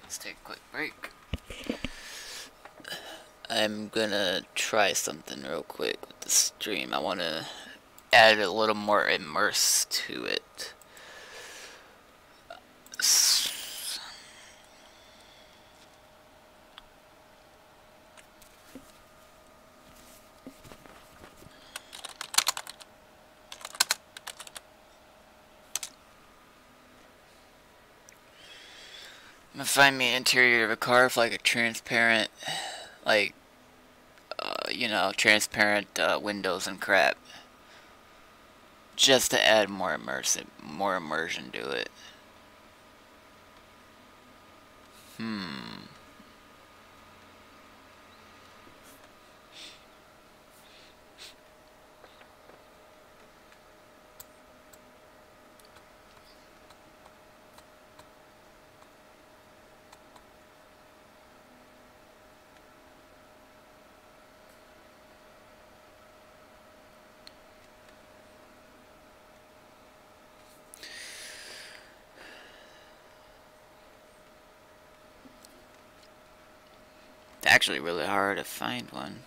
Let's take a quick break. I'm gonna try something real quick with the stream. I want to add a little more immerse to it. I'm gonna find me an interior of a car with like a transparent, like, you know, transparent windows and crap. Just to add more immersion to it. It's actually really hard to find one.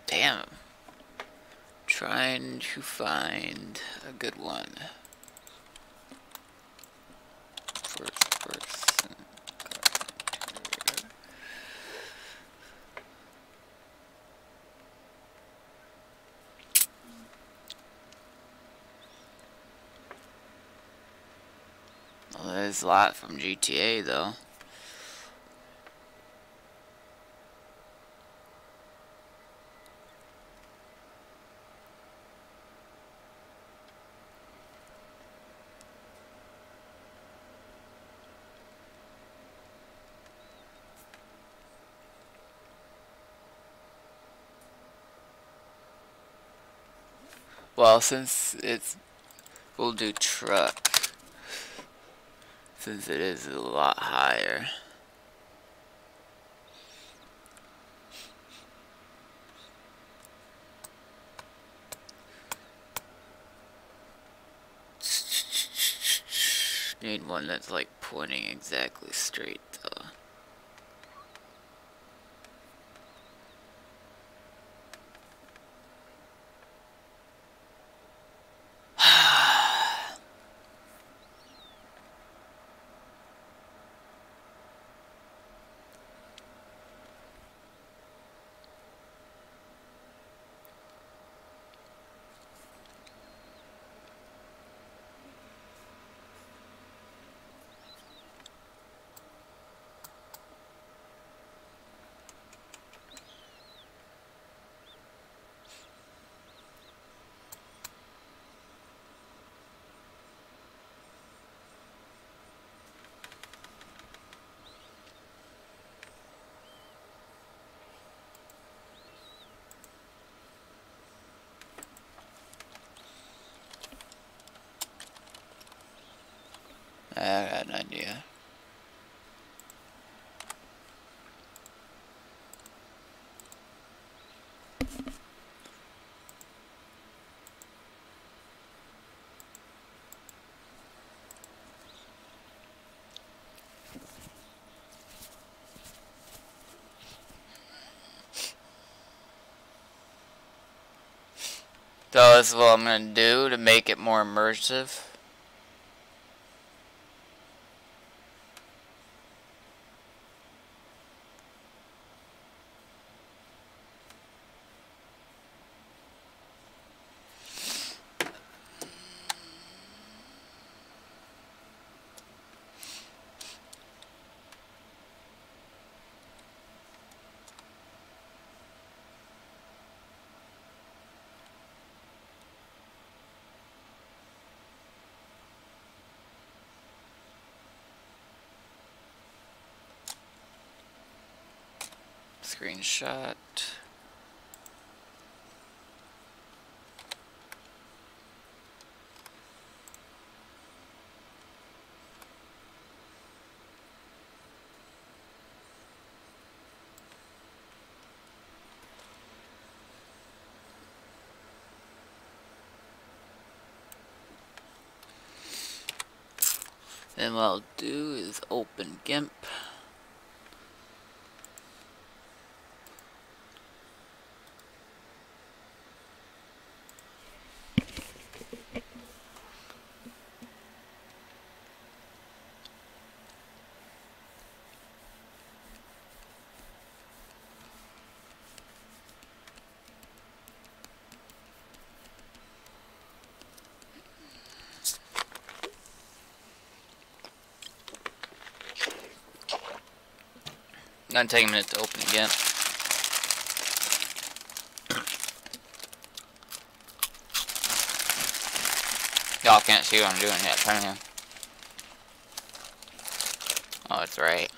Damn. Trying to find a good one. First person. Well, There's a lot from GTA though. Well, since we'll do truck, since it is a lot higher. Need one that's like pointing exactly straight though. I got an idea. So this is what I'm gonna do to make it more immersive. Screenshot. Then what I'll do is open GIMP. Gonna take a minute to open again. Y'all can't see what I'm doing yet, can you? Oh, that's right.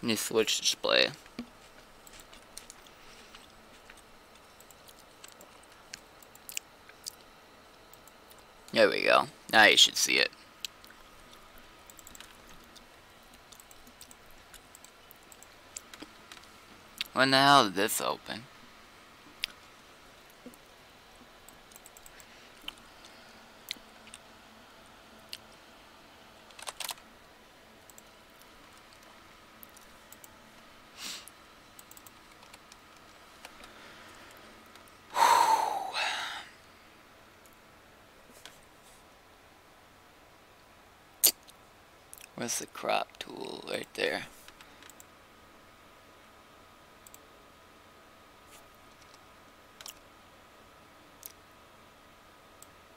New switch display. There we go. Now you should see it. When the hell did this open? Where's the crop tool? Right there.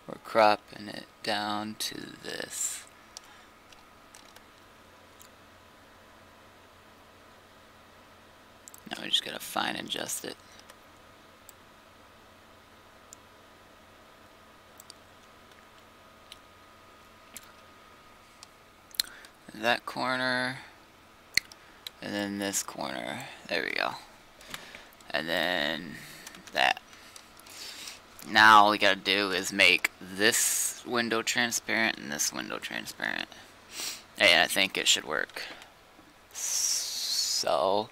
We're cropping it down to this. Now we just gotta fine adjust it. That corner, and then this corner. There we go. And then that. Now all we gotta do is make this window transparent and this window transparent. And I think it should work. So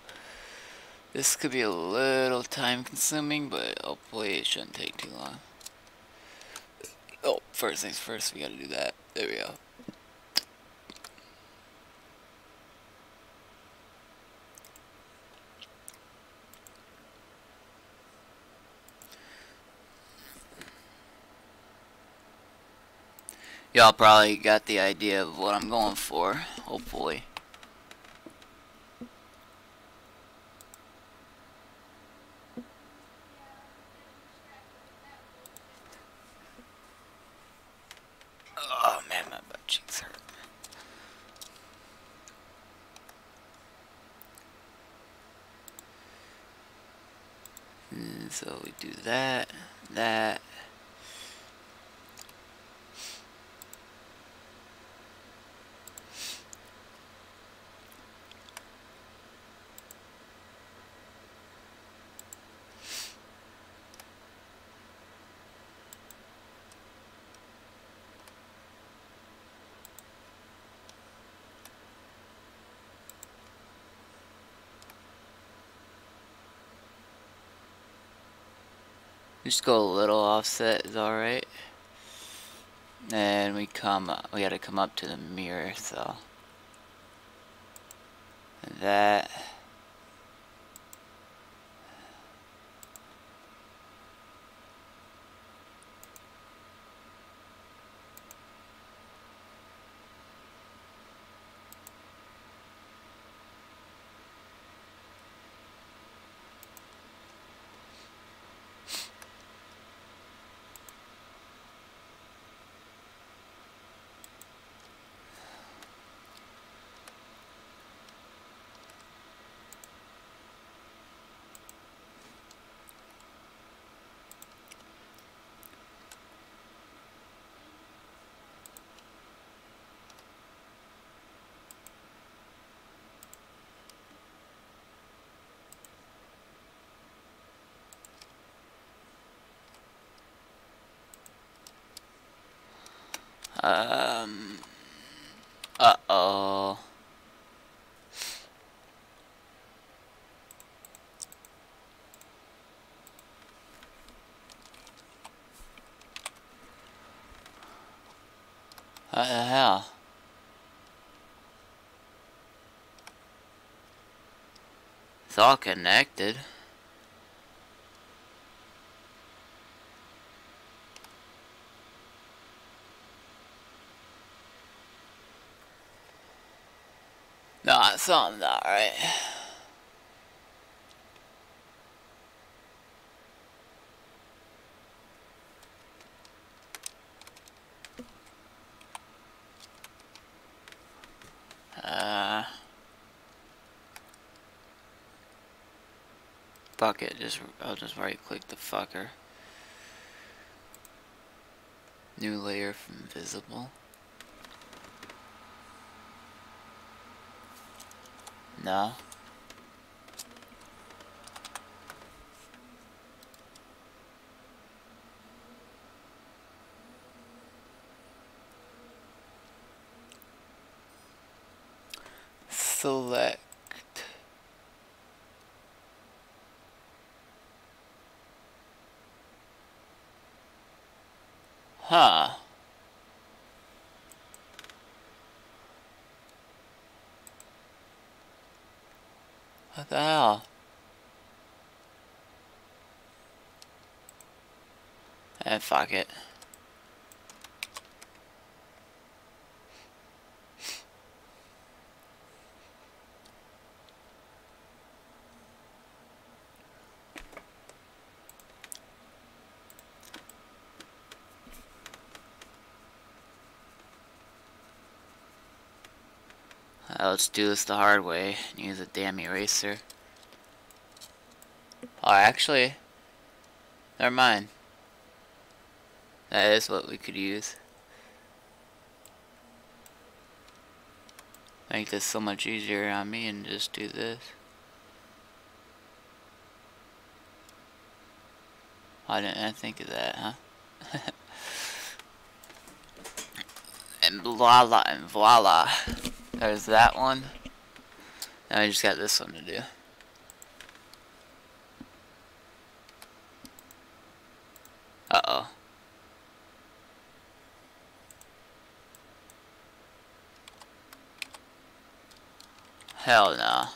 this could be a little time consuming, but hopefully it shouldn't take too long. Oh, first things first, we gotta do that. There we go. Y'all probably got the idea of what I'm going for, hopefully. Oh man, my butt cheeks hurt. And so we do that, that. Just go a little offset is alright. And we gotta come up to the mirror, so that. Uh-oh. What the hell? It's all connected. No, something's not right. Fuck it, I'll just right click the fucker. New layer from visible. No. Select. Huh. What the hell? Fuck it. Let's do this the hard way and use a damn eraser. Oh, actually, never mind. That is what we could use. Make this so much easier on me and just do this. Why didn't I think of that, huh? And voila, and voila. There's that one. Now I just got this one to do. Uh-oh. Hell no.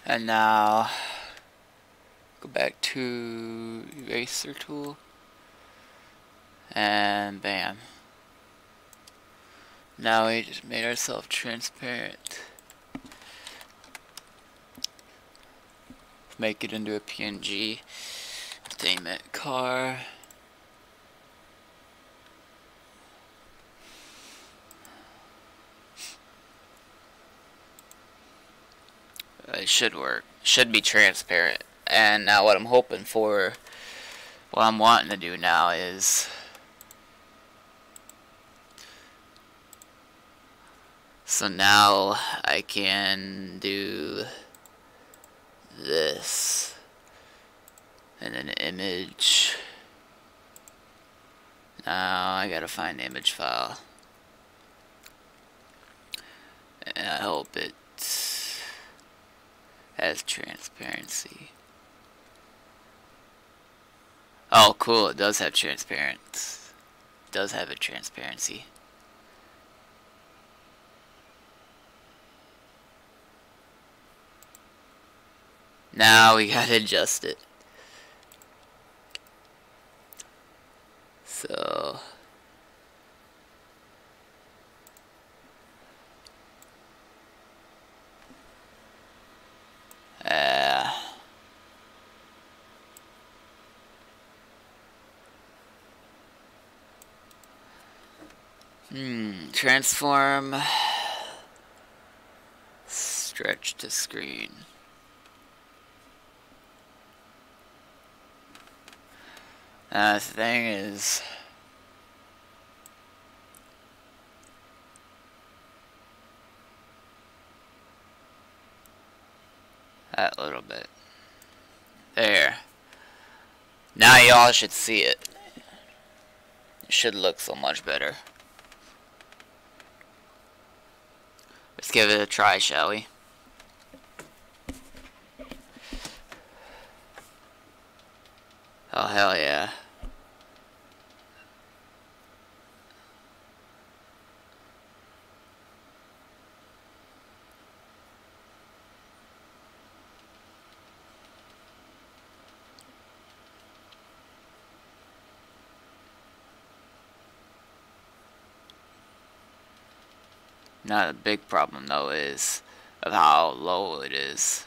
And now, go back to eraser tool, and bam. Now we just made ourselves transparent. Make it into a PNG. Name it car. It should work. Should be transparent. And now what I'm hoping for, what I'm wanting to do now is, so now I can do this and an image. Now I gotta find the image file, and I hope it has transparency. Oh cool, it does have transparent. It does have a transparency. Now we gotta adjust it. So transform, stretch to screen. The thing is, that little bit. There. Now y'all should see it. It should look so much better. Let's give it a try, shall we? Oh, hell yeah. Now the big problem though is of how low it is.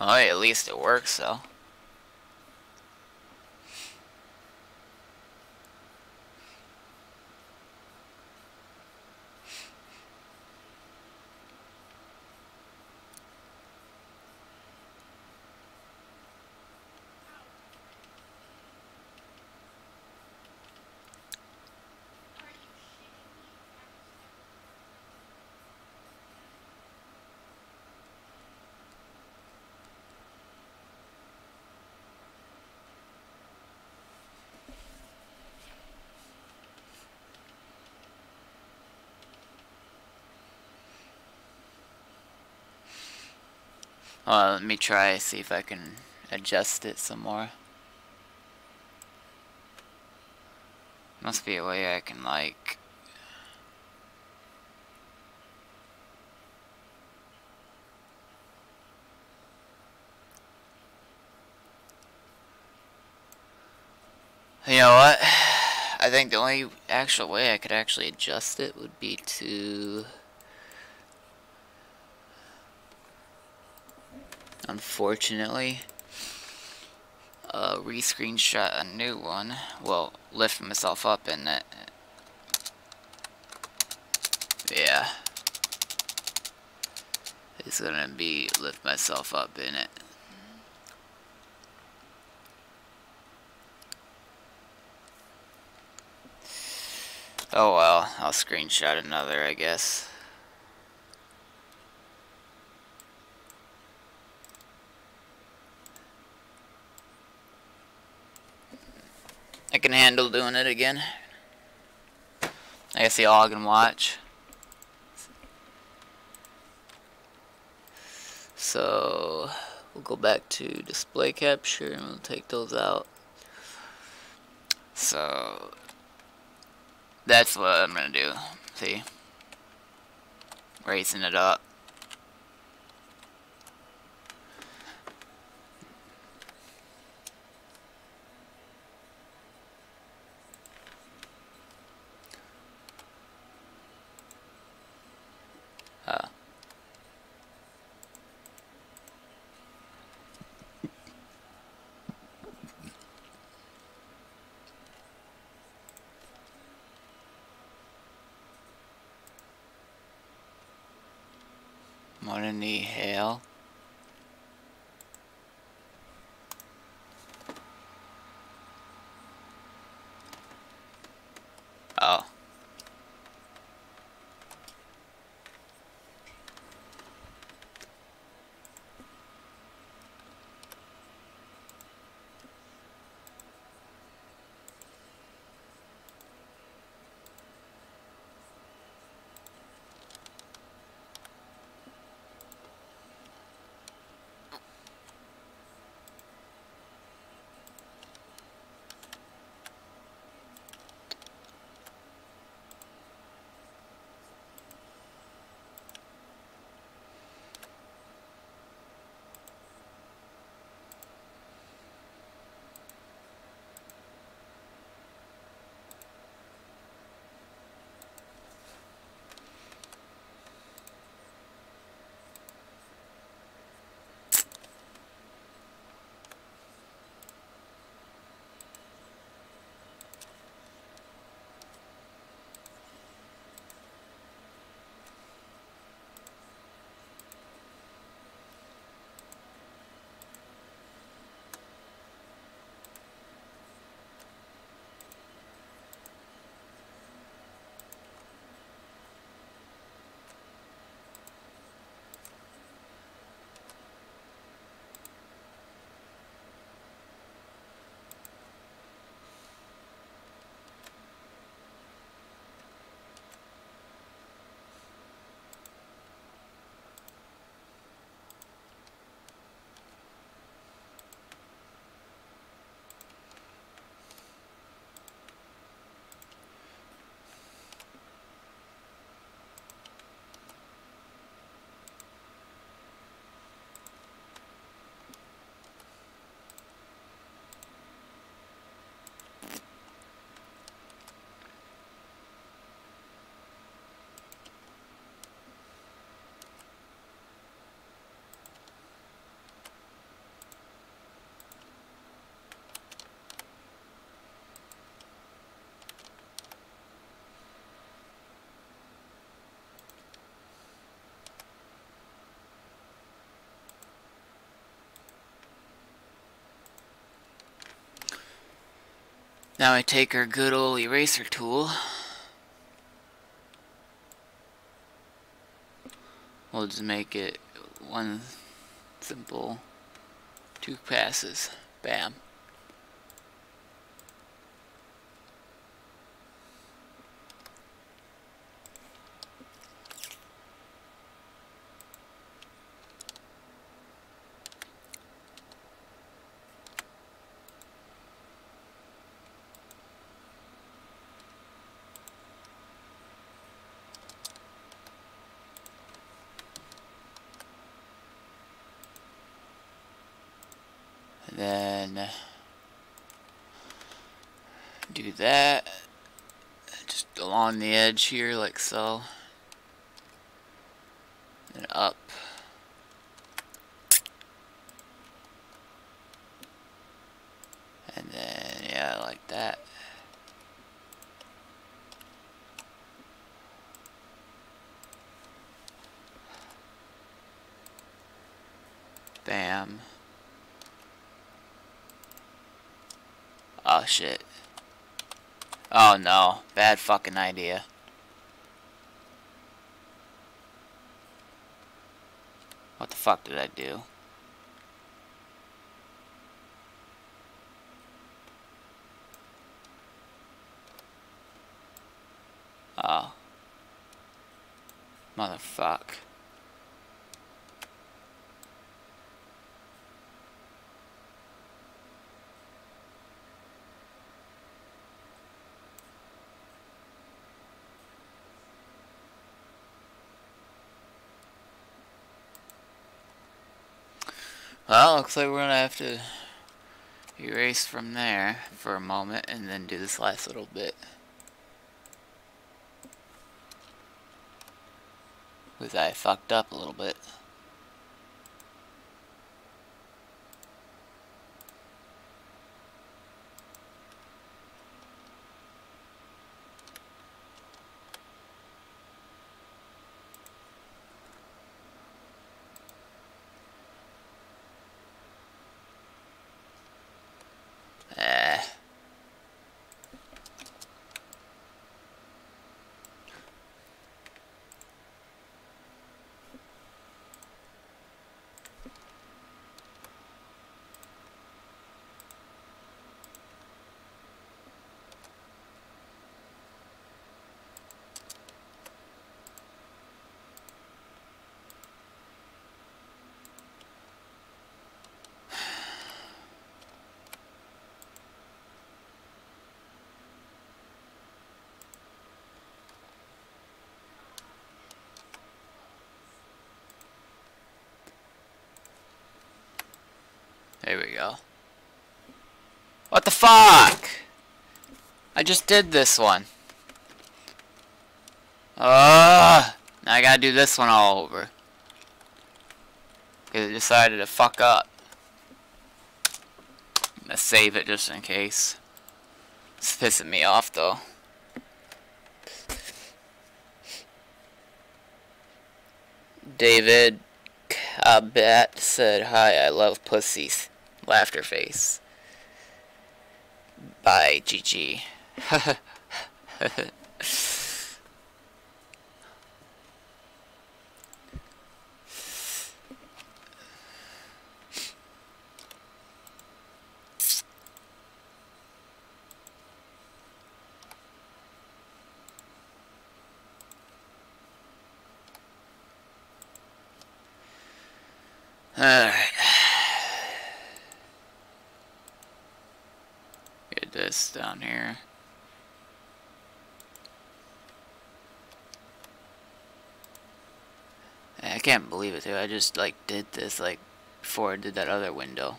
Oh, at least it works though. Let me try, see if I can adjust it some more. Must be a way I can, like... You know what? I think the only actual way I could actually adjust it would be to... Unfortunately, re-screenshot a new one. Well, lift myself up in it. Yeah. It's gonna be lift myself up in it. Oh well, I'll screenshot another, I guess. I can handle doing it again. I guess y'all can watch. So we'll go back to display capture and we'll take those out. So that's what I'm gonna do. See? Raising it up. What in the hell? Oh. Now I take our good old eraser tool. We'll just make it one simple 2 passes. Bam. And then do that just along the edge here like so, and up, and then yeah, like that. Bam. Oh shit. Oh no, bad fucking idea. What the fuck did I do? Oh. Motherfuck. Well, looks like we're gonna have to erase from there for a moment and then do this last little bit. Because I fucked up a little bit. There we go. What the fuck? I just did this one. Now I gotta do this one all over. Because it decided to fuck up. I'm gonna save it just in case. It's pissing me off though. David Cabot said, "Hi, I love pussies." Laughter face. By GG. Alright. Get this down here. I can't believe it too. I just like did this like before I did that other window.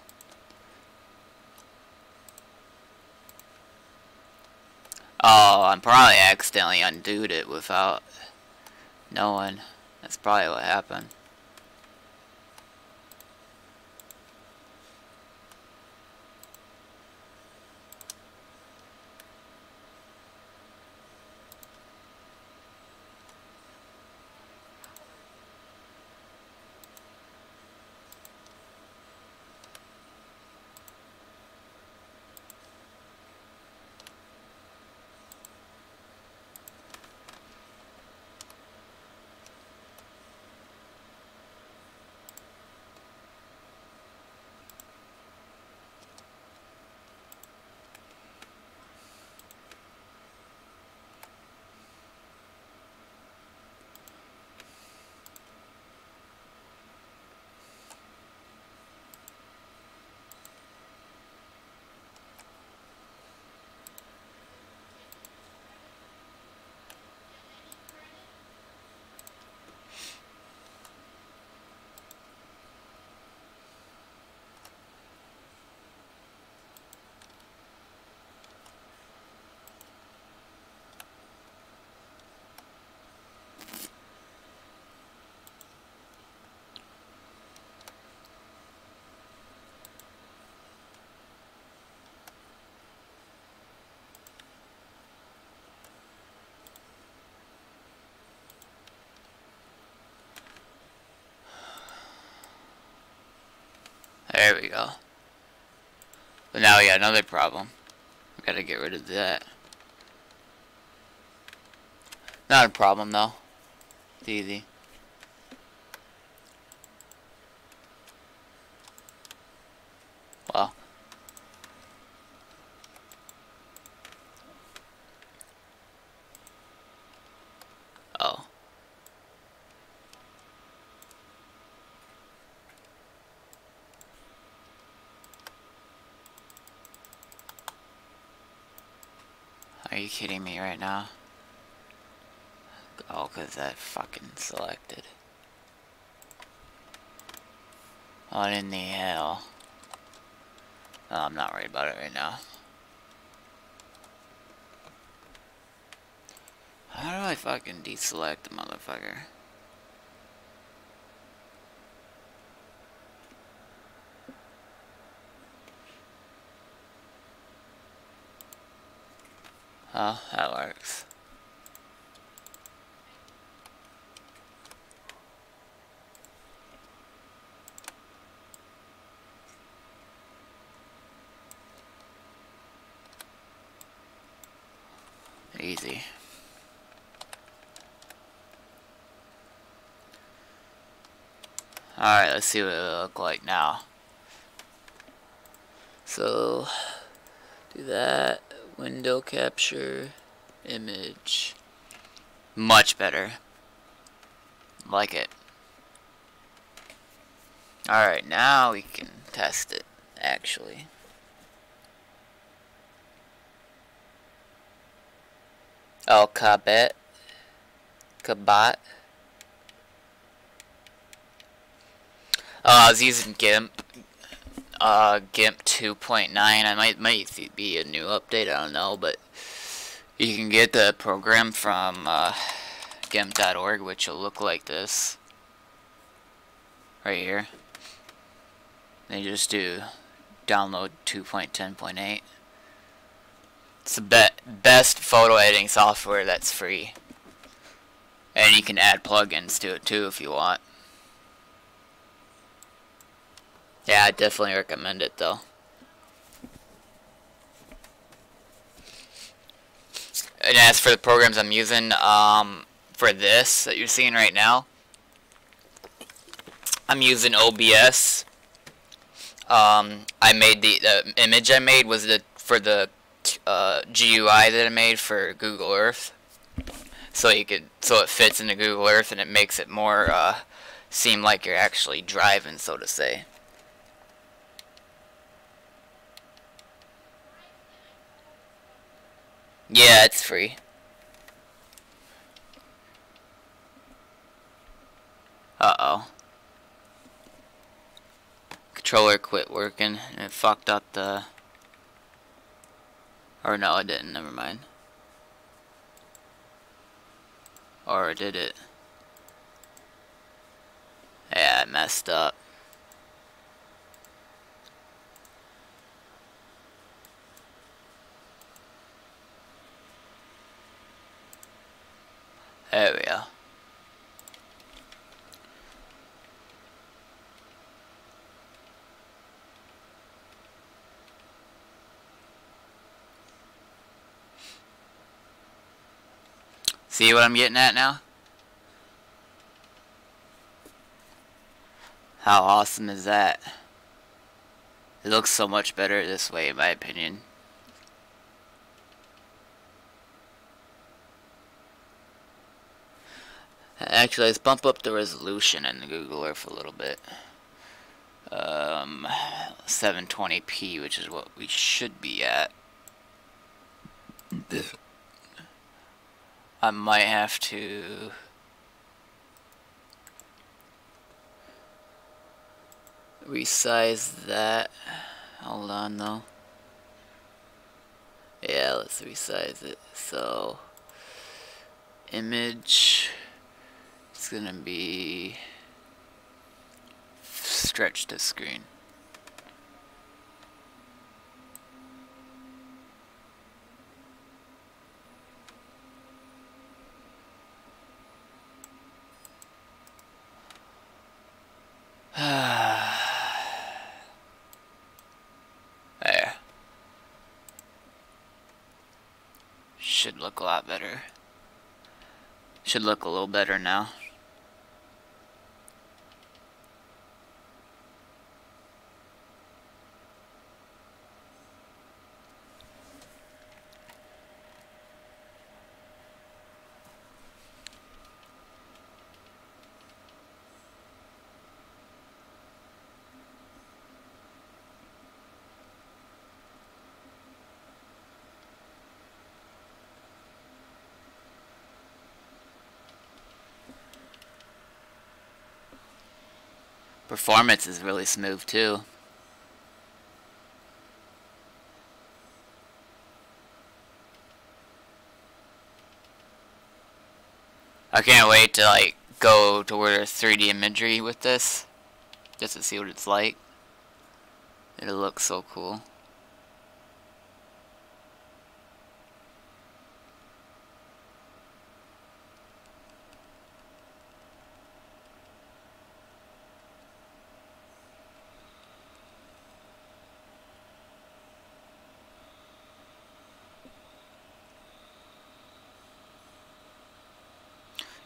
Oh, I'm probably accidentally undoed it without knowing. That's probably what happened. There we go. But now we got another problem. We gotta get rid of that. Not a problem though. It's easy. Well. Oh. Are you kidding me right now? Oh, 'cause that fucking selected. What in the hell? Oh, I'm not worried about it right now. How do I fucking deselect the motherfucker? Oh, that works. Easy. Alright, let's see what it'll look like now. So, do that. Window capture. Image. Much better. Like it. Alright, now we can test it, actually. Oh, Kabat. I was using GIMP. GIMP 2.9. I might be a new update, I don't know, but you can get the program from GIMP.org, which will look like this. Right here. They just do download 2.10.8. It's the best photo editing software that's free. And you can add plugins to it too if you want. Yeah, I definitely recommend it though. And as for the programs I'm using, for this that you're seeing right now, I'm using OBS. I made the image I made was for the GUI that I made for Google Earth. So it fits into Google Earth and it makes it more seem like you're actually driving, so to say. Yeah, it's free. Uh-oh. Controller quit working and it fucked up the... Or no, it didn't. Never mind. Or did it? Yeah, it messed up. There we go. See what I'm getting at now? How awesome is that? It looks so much better this way, in my opinion. Actually, let's bump up the resolution in the Google Earth a little bit. 720p, which is what we should be at. I might have to... resize that. Hold on though. Yeah, let's resize it. So, image... It's gonna be stretch to screen. should look a lot better. Should look a little better now. Performance is really smooth too. I can't wait to like go toward 3D imagery with this, just to see what it's like. It'll look so cool.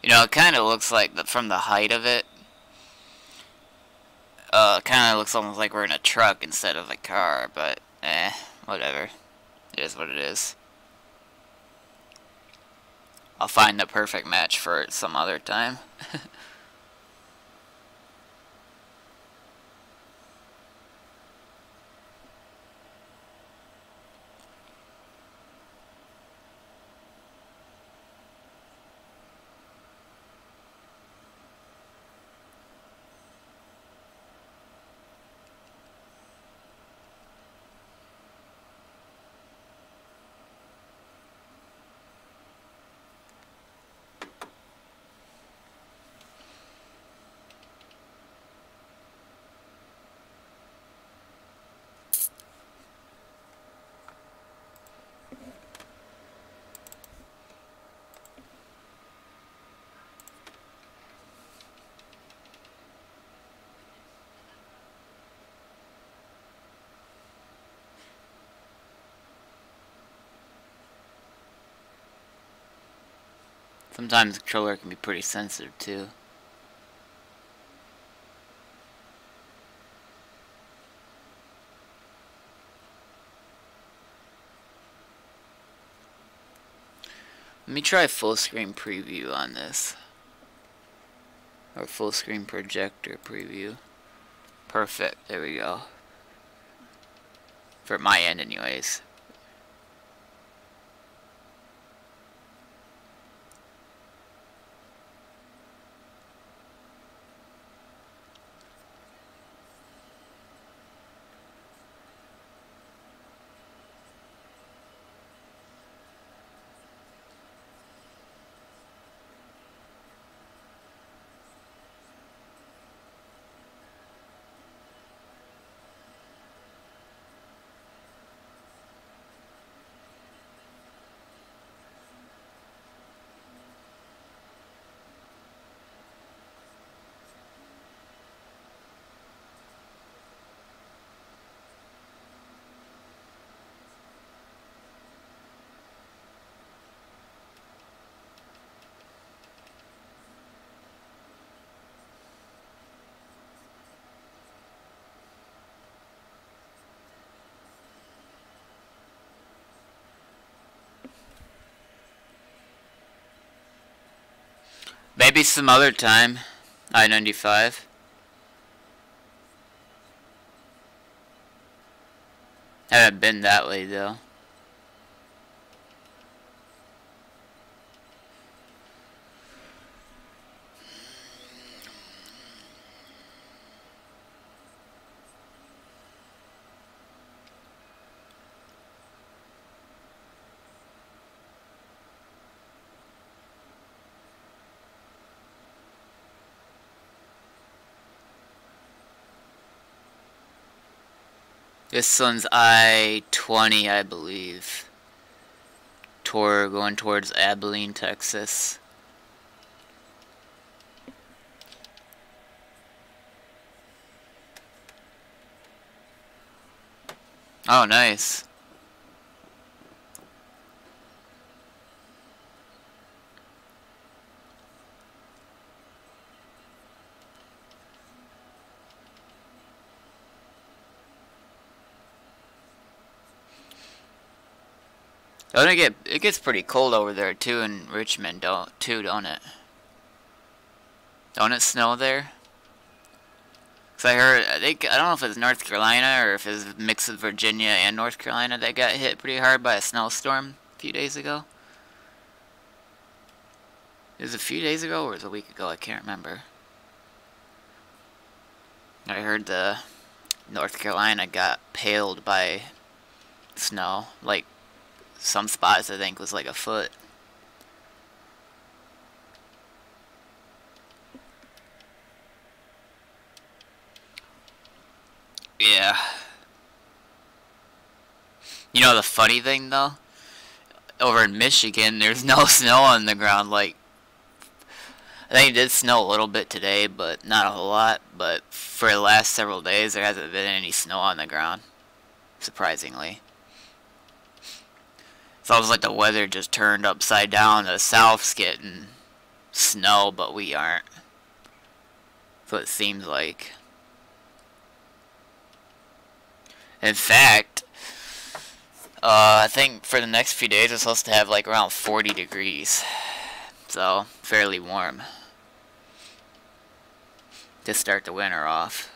You know, it kind of looks like, from the height of it, kind of looks almost like we're in a truck instead of a car, but, whatever. It is what it is. I'll find the perfect match for it some other time. Sometimes the controller can be pretty sensitive too. Let me try full screen preview on this. Or full screen projector preview. Perfect, there we go. For my end anyways. Maybe some other time. I-95. Haven't been that way though. This one's I-20, I believe. Going towards Abilene, Texas. Oh, nice. Don't it gets pretty cold over there too in Richmond, don't it? Don't it snow there? Cause I don't know if it's North Carolina or if it's a mix of Virginia and North Carolina that got hit pretty hard by a snowstorm a few days ago. It was a few days ago or was it a week ago? I can't remember. I heard the North Carolina got paled by snow. Like, some spots I think was like a foot. Yeah. You know the funny thing though? Over in Michigan, there's no snow on the ground. Like, I think it did snow a little bit today, but not a whole lot. But for the last several days, there hasn't been any snow on the ground, surprisingly. It's almost like the weather just turned upside down. The South's getting snow, but we aren't. That's what it seems like. In fact, I think for the next few days, it's supposed to have like around 40 degrees. So, fairly warm. To start the winter off.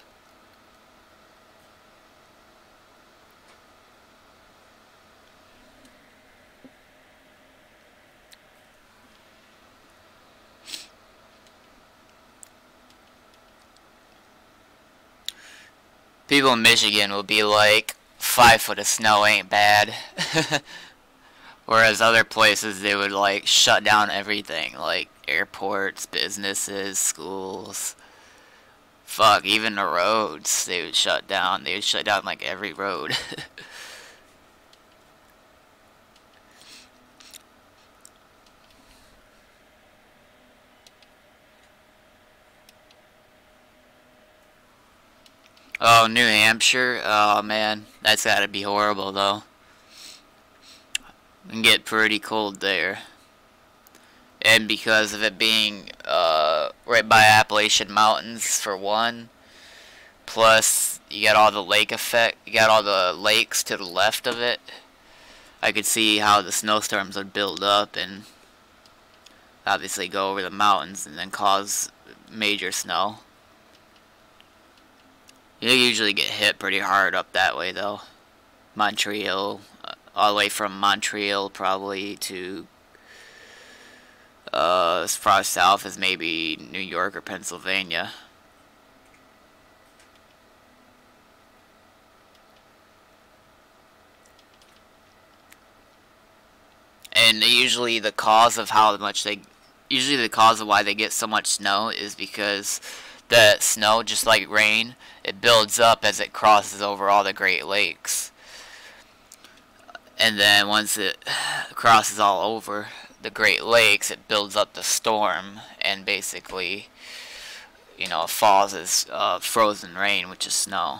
People in Michigan will be like, 5 foot of snow ain't bad. Whereas other places, they would like shut down everything. Like airports, businesses, schools. Fuck, even the roads, they would shut down. They would shut down like every road. Oh, New Hampshire? Oh man, that's gotta be horrible though. It can get pretty cold there. And because of it being right by Appalachian Mountains for one, plus you got all the lake effect, you got all the lakes to the left of it. I could see how the snowstorms would build up and obviously go over the mountains and then cause major snow. You usually get hit pretty hard up that way though. Montreal, all the way from Montreal probably to as far south as maybe New York or Pennsylvania. And usually the cause of why they get so much snow is because the snow, just like rain, it builds up as it crosses over all the Great Lakes. And then once it crosses all over the Great Lakes, it builds up the storm and basically, you know, falls as frozen rain, which is snow.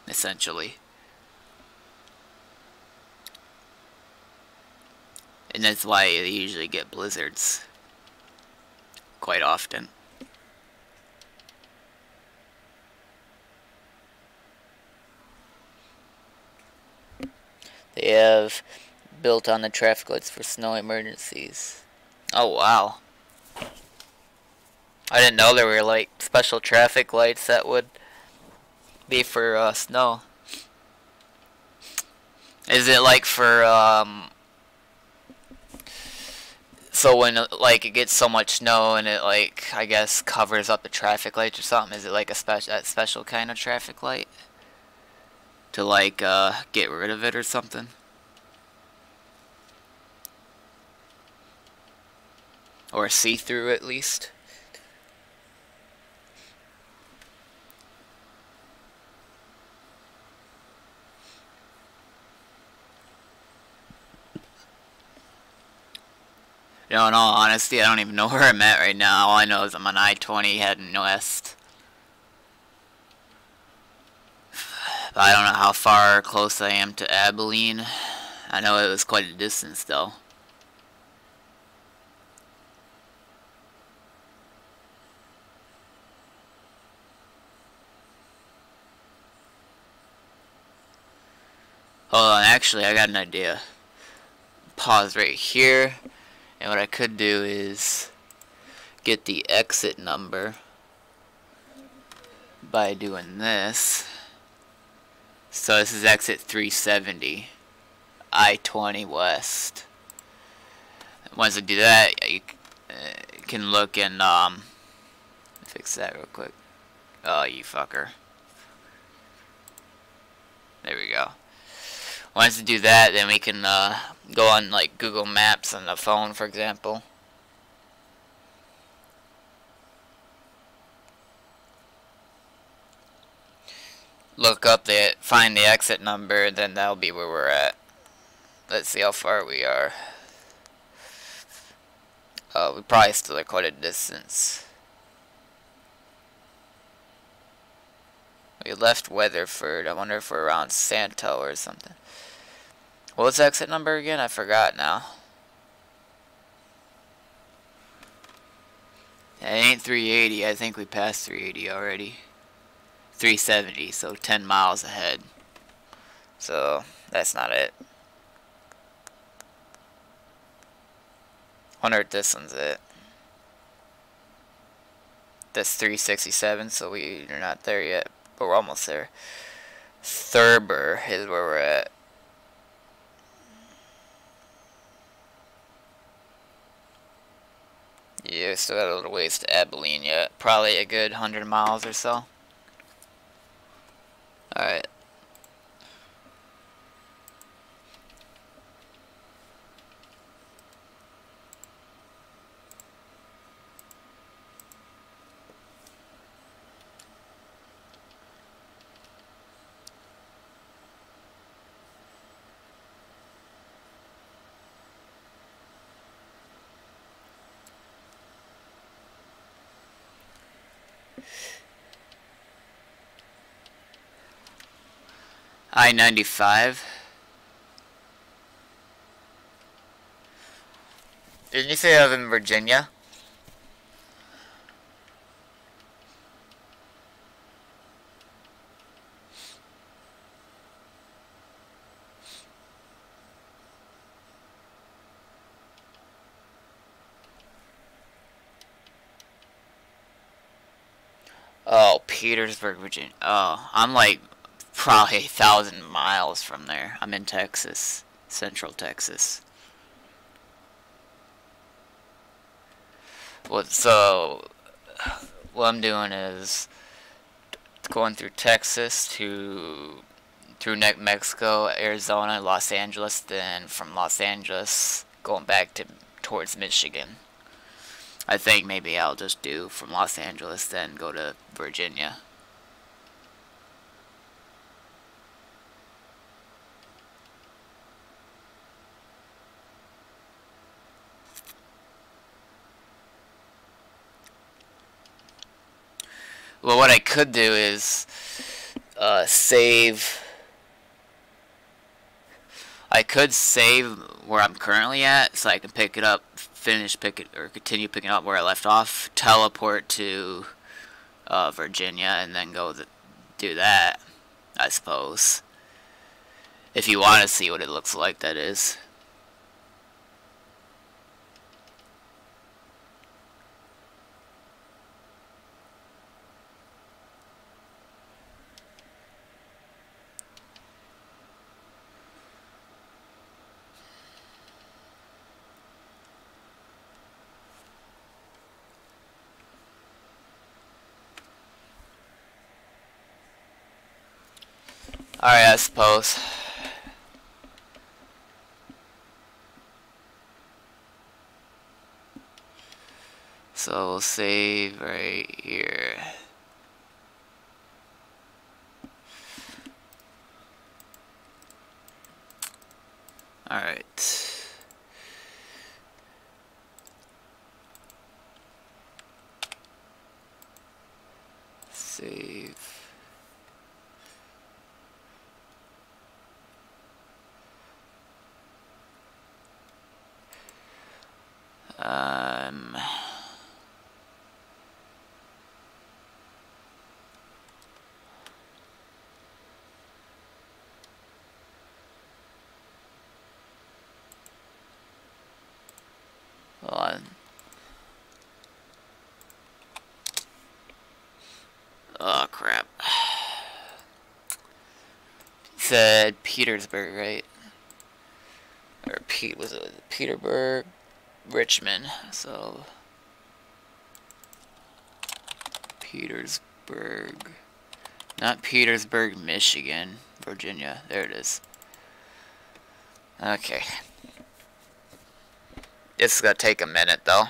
Essentially. And that's why they usually get blizzards quite often. They have built on the traffic lights for snow emergencies. Oh wow. I didn't know there were like special traffic lights that would be for snow. Is it like for so when like it gets so much snow and it like I guess covers up the traffic lights or something, is it like a special kind of traffic light to like get rid of it or something? Or see through at least? You know, in all honesty, I don't even know where I'm at right now. All I know is I'm on I-20 heading west. But I don't know how far close I am to Abilene. I know it was quite a distance though. Hold on, actually, I got an idea. Pause right here, and what I could do is get the exit number by doing this. So this is exit 370, I-20 West. Once I do that, you can look and fix that real quick. Oh, you fucker. There we go. Once we do that, then we can go on like Google Maps on the phone, for example. Look up find the exit number, then that'll be where we're at. Let's see how far we are. We probably still are quite a distance. We left Weatherford. I wonder if we're around Santo or something. What's the exit number again? I forgot now. It ain't 380. I think we passed 380 already. 370, so 10 miles ahead. So that's not it. Wonder if this one's it. That's 367, so we're not there yet, but we're almost there. Thurber is where we're at. Yeah, we still got a little ways to Abilene yet. Probably a good 100 miles or so. Alright. I-95. Didn't you say I was in Virginia? Oh, Petersburg, Virginia. Oh, I'm like probably 1,000 miles from there. I'm in Texas, Central Texas. So what I'm doing is going through Texas through Mexico, Arizona, Los Angeles, then from Los Angeles going back towards Michigan. I think maybe I'll just do from Los Angeles, then go to Virginia. Well, what I could do is save. I could save where I'm currently at, so I can pick it up, continue picking up where I left off, teleport to Virginia, and then go do that, I suppose. If you want to see what it looks like, that is. Alright, I suppose. So we'll save right here. Alright. Save. Oh crap. Said Petersburg, right? Or was it Petersburg, Richmond? So Petersburg, not Petersburg, Michigan, Virginia. There it is. Okay. This is gonna take a minute though.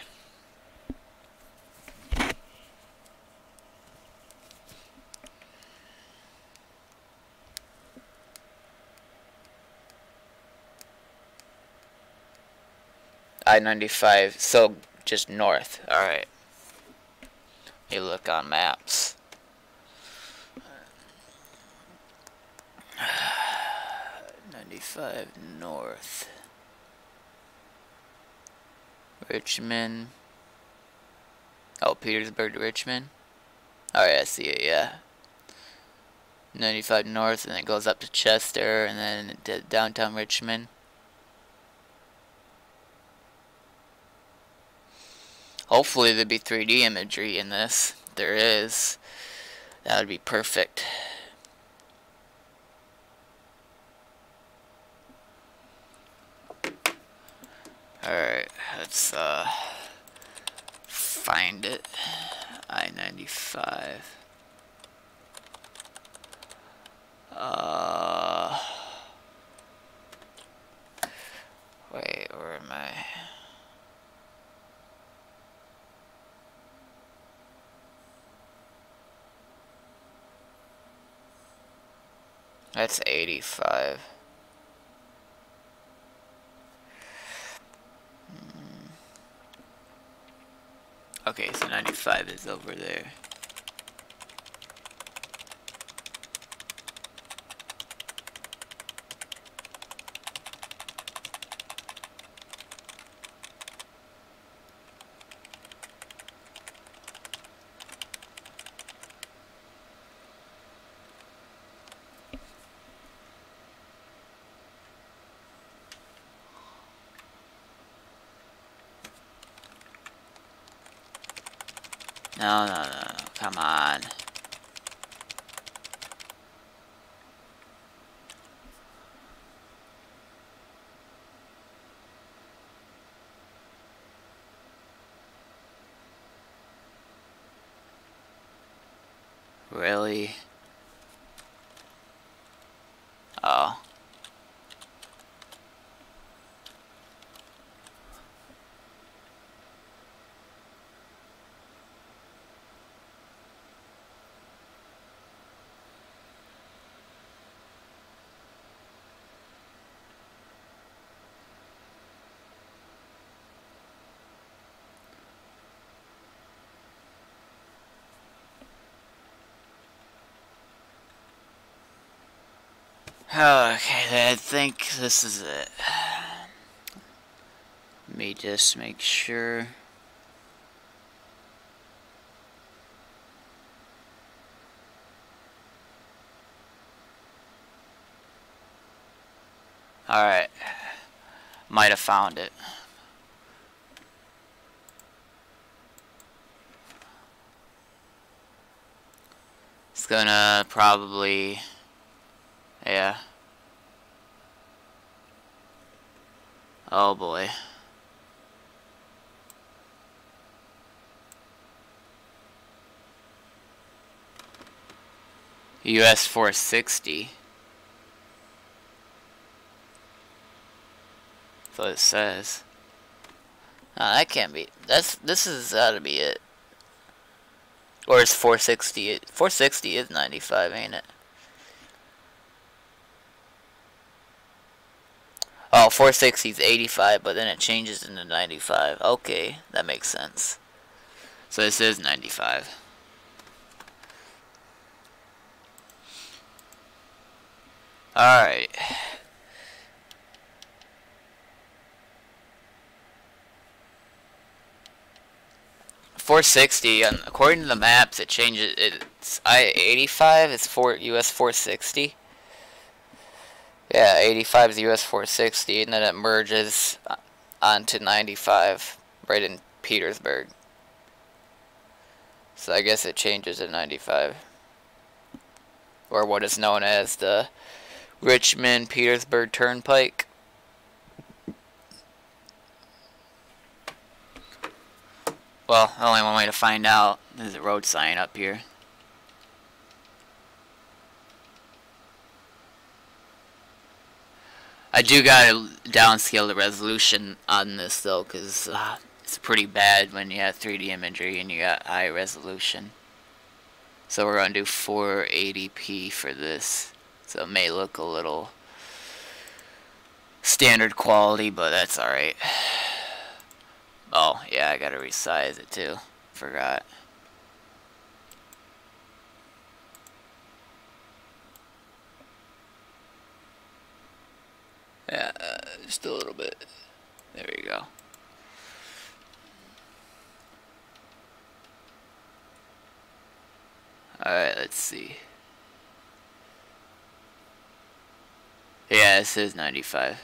I-95, so just north. Alright. You look on maps. 95 north. Richmond. Oh, Petersburg to Richmond. Alright, I see it, yeah. 95 north, and then it goes up to Chester, and then to downtown Richmond. Hopefully there'd be 3D imagery in this. If there is, that would be perfect. Alright, let's find it. I-95. Wait, where am I? That's 85. Okay, so 95 is over there. No, come on. Really? Oh. Okay, I think this is it. Let me just make sure. Alright. Might have found it. It's gonna probably... Yeah. Oh boy. US 460. That's what it says. No, that can't be. This is gotta be it. Or is 460? 460 is 95, ain't it? Oh, 460 is 85, but then it changes into 95. Okay, that makes sense. So this is 95. Alright. .460, according to the maps, it changes. It's I-85. It's US 460. Yeah, 85 is US 460, and then it merges onto 95 right in Petersburg. So I guess it changes to 95. or what is known as the Richmond Petersburg Turnpike. Well, only one way to find out. There's a road sign up here. I do gotta downscale the resolution on this though, because it's pretty bad when you have 3D imagery and you got high resolution. So we're gonna do 480p for this. So it may look a little standard quality, but that's alright. Oh, yeah, I gotta resize it too. Forgot. Yeah, just a little bit. There we go. Alright, let's see. Yeah, this is 95.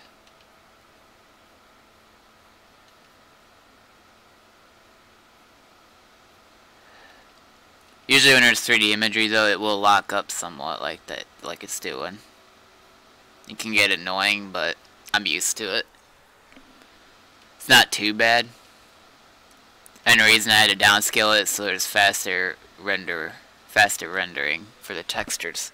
Usually when there's 3D imagery though, it will lock up somewhat like that, like it's doing. It can get annoying, but I'm used to it. It's not too bad. And the reason I had to downscale it so there's faster rendering for the textures.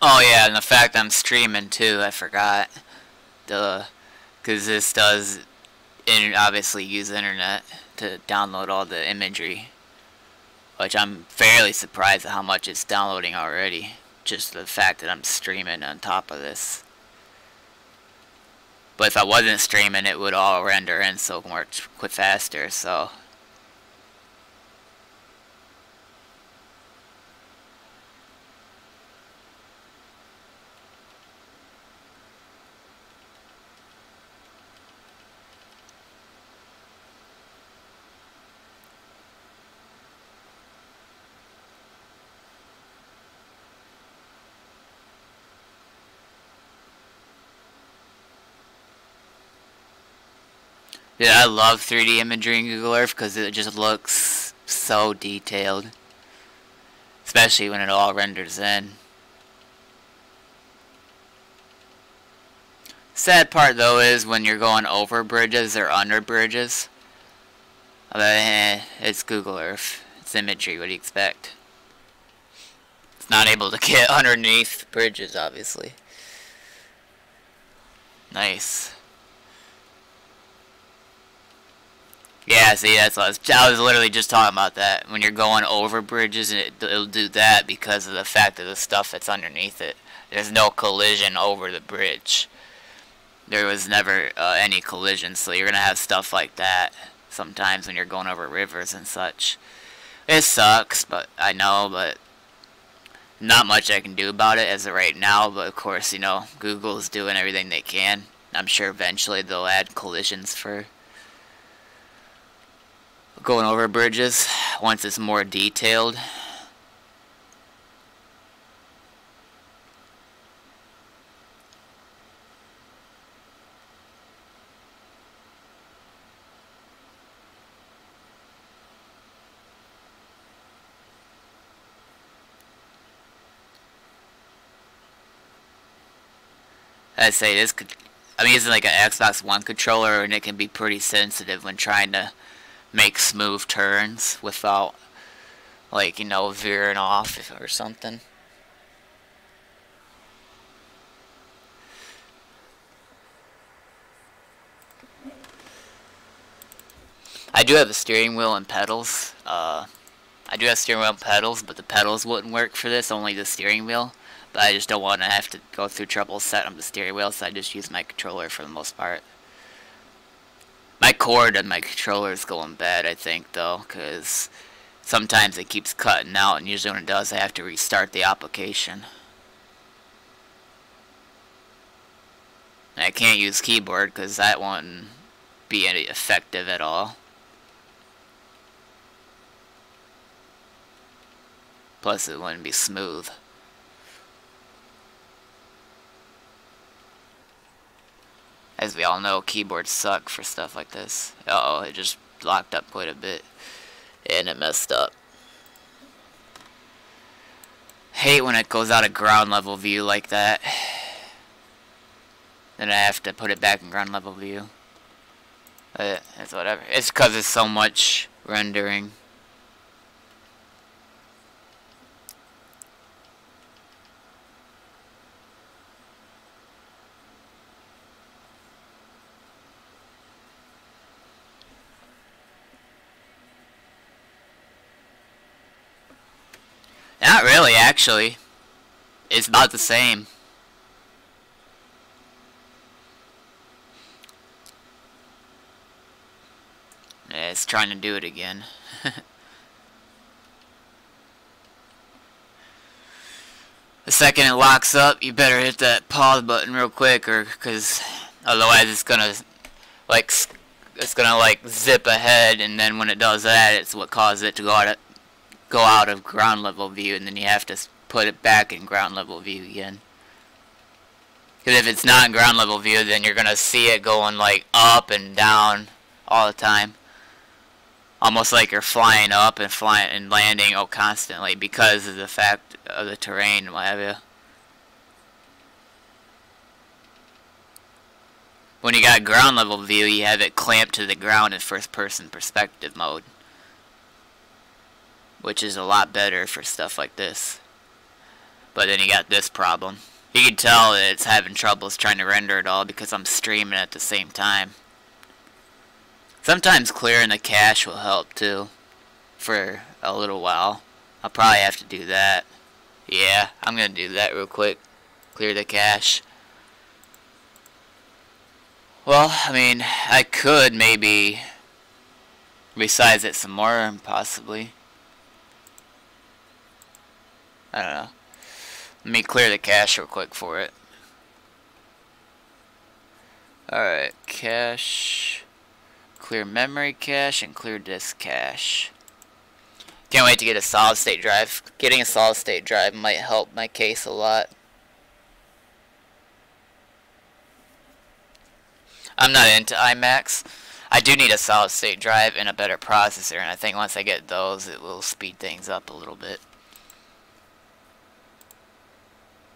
Oh yeah, and the fact I'm streaming too, I forgot. Duh. Because this does obviously use internet to download all the imagery. Which I'm fairly surprised at how much it's downloading already. Just the fact that I'm streaming on top of this. But if I wasn't streaming, it would all render in so much faster, so... Yeah, I love 3D imagery in Google Earth because it just looks so detailed. Especially when it all renders in. Sad part though is when you're going over bridges or under bridges. But it's Google Earth. It's imagery, what do you expect? It's not able to get underneath bridges, obviously. Nice. Yeah, see, that's what I was literally just talking about that. When you're going over bridges, and it'll do that because of the fact of the stuff that's underneath it. There's no collision over the bridge. There was never any collision, so you're going to have stuff like that sometimes when you're going over rivers and such. It sucks, but I know, but not much I can do about it as of right now. But of course, you know, Google's doing everything they can. I'm sure eventually they'll add collisions for going over bridges once it's more detailed. I'd say this could, I'm using like an Xbox One controller and it can be pretty sensitive when trying to make smooth turns without, like, you know, veering off or something. I do have a steering wheel and pedals. I do have steering wheel and pedals, but the pedals wouldn't work for this, only the steering wheel. But I just don't want to have to go through trouble setting up the steering wheel, so I just use my controller for the most part. My cord on my controller is going bad, I think, though, because sometimes it keeps cutting out, and usually when it does, I have to restart the application. And I can't use keyboard, because that won't be any effective at all. Plus it wouldn't be smooth. As we all know, keyboards suck for stuff like this. Uh-oh, it just locked up quite a bit. And it messed up. Hate when it goes out of ground level view like that. Then I have to put it back in ground level view. It's whatever. It's because it's so much rendering. Not really, actually. It's about the same. Yeah, it's trying to do it again. The second it locks up, you better hit that pause button real quick, or because otherwise it's gonna like zip ahead, and then when it does that, it's what causes it to go out of ground level view, and then you have to put it back in ground level view again. Because if it's not in ground level view, then you're gonna see it going like up and down all the time, almost like you're flying up and flying and landing constantly because of the fact of the terrain and what have you. When you got ground level view, you have it clamped to the ground in first person perspective mode, which is a lot better for stuff like this. But then you got this problem. You can tell that it's having troubles trying to render it all because I'm streaming at the same time. Sometimes clearing the cache will help too, for a little while. I'll probably have to do that. Yeah, I'm gonna do that real quick. Clear the cache. Well, I mean, I could maybe resize it some more, possibly. I don't know. Let me clear the cache real quick for it. Alright, cache. Clear memory cache and clear disk cache. Can't wait to get a solid state drive. Getting a solid state drive might help my case a lot. I'm not into iMacs. I do need a solid state drive and a better processor, and I think once I get those, it will speed things up a little bit.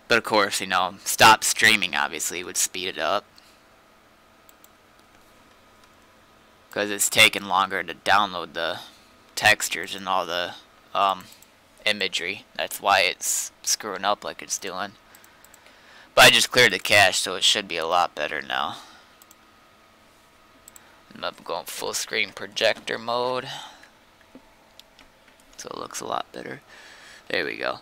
But of course, you know, stop streaming obviously would speed it up, because it's taking longer to download the textures and all the imagery. That's why it's screwing up like it's doing. But I just cleared the cache, so it should be a lot better now. I'm going full screen projector mode, so it looks a lot better. There we go.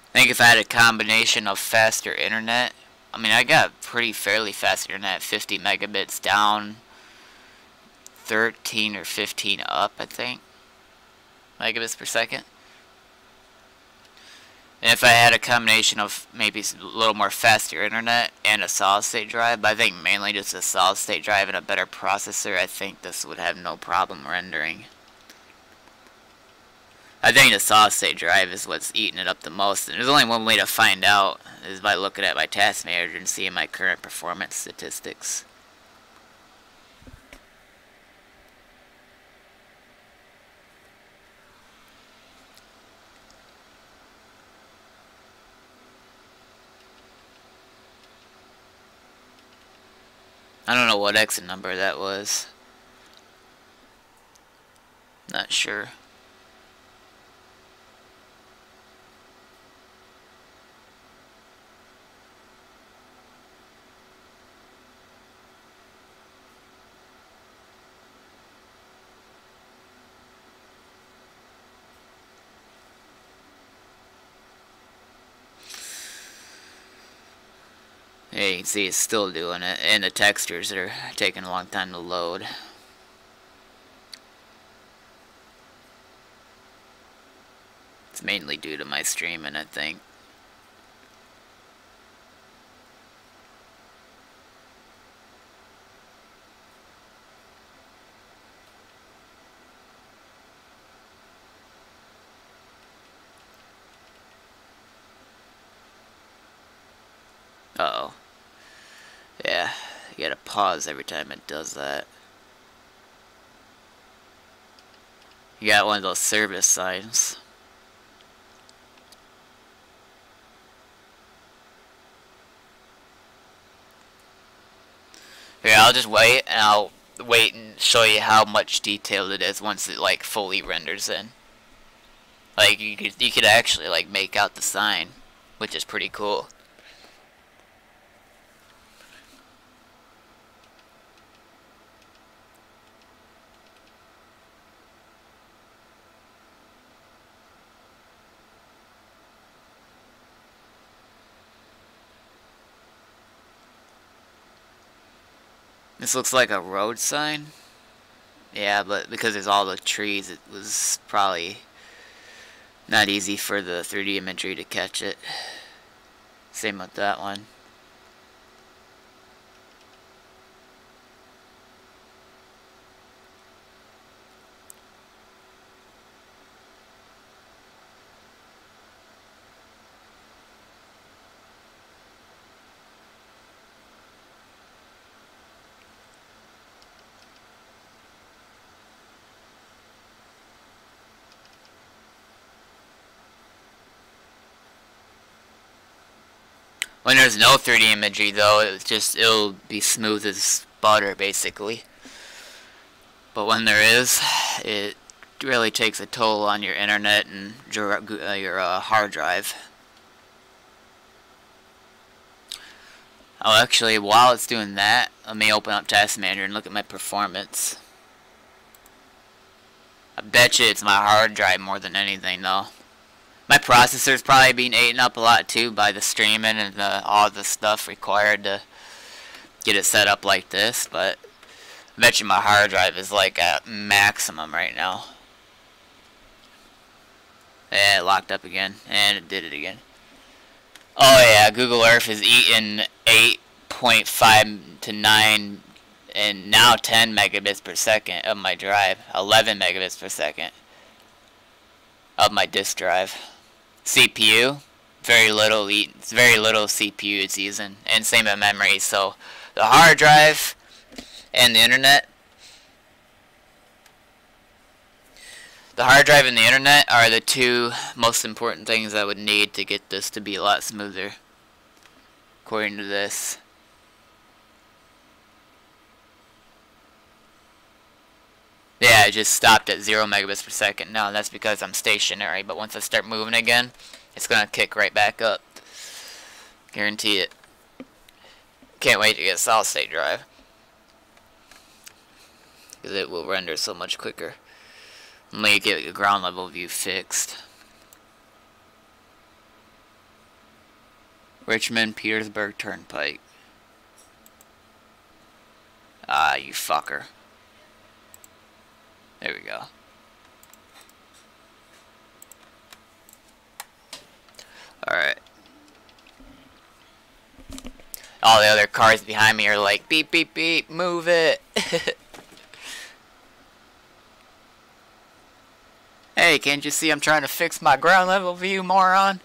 I think if I had a combination of faster internet, I mean, I got fairly fast internet, 50 megabits down, 13 or 15 up, I think, megabits per second. And if I had a combination of maybe a little more faster internet and a solid state drive, but I think mainly just a solid state drive and a better processor, I think this would have no problem rendering. I think the solid state drive is what's eating it up the most, and there's only one way to find out, is by looking at my task manager and seeing my current performance statistics. I don't know what exit number that was. Not sure. Yeah, you can see it's still doing it, and the textures are taking a long time to load. It's mainly due to my streaming, I think. Uh-oh. Yeah, you gotta pause every time it does that. You got one of those service signs. Here, I'll just wait, and I'll wait and show you how much detail it is once it like fully renders in. Like you could actually like make out the sign, which is pretty cool. This looks like a road sign. Yeah, but because there's all the trees, it was probably not easy for the 3D imagery to catch it. Same with that one. When there's no 3D imagery though, it'll be smooth as butter basically. But when there is, it really takes a toll on your internet and your hard drive. Oh, actually, while it's doing that, let me open up Task Manager and look at my performance. I bet you it's my hard drive more than anything though. My processor's probably being eaten up a lot too by the streaming and all the stuff required to get it set up like this, but I bet you my hard drive is like at maximum right now. Yeah, it locked up again, and it did it again. Oh yeah, Google Earth is eating 8.5 to 9 and now 10 megabits per second of my drive, 11 megabits per second of my disk drive. CPU, very little CPU it's using, and same with memory. So the hard drive and the internet, are the two most important things I would need to get this to be a lot smoother, according to this. Yeah, I just stopped at 0 megabits per second. No, that's because I'm stationary, but once I start moving again, it's gonna kick right back up. Guarantee it. Can't wait to get a solid state drive, because it will render so much quicker. Let me get a ground level view fixed. Richmond Petersburg Turnpike. Ah, you fucker. There we go. Alright. All the other cars behind me are like, beep, beep, beep, move it. Hey, can't you see I'm trying to fix my ground level view, moron?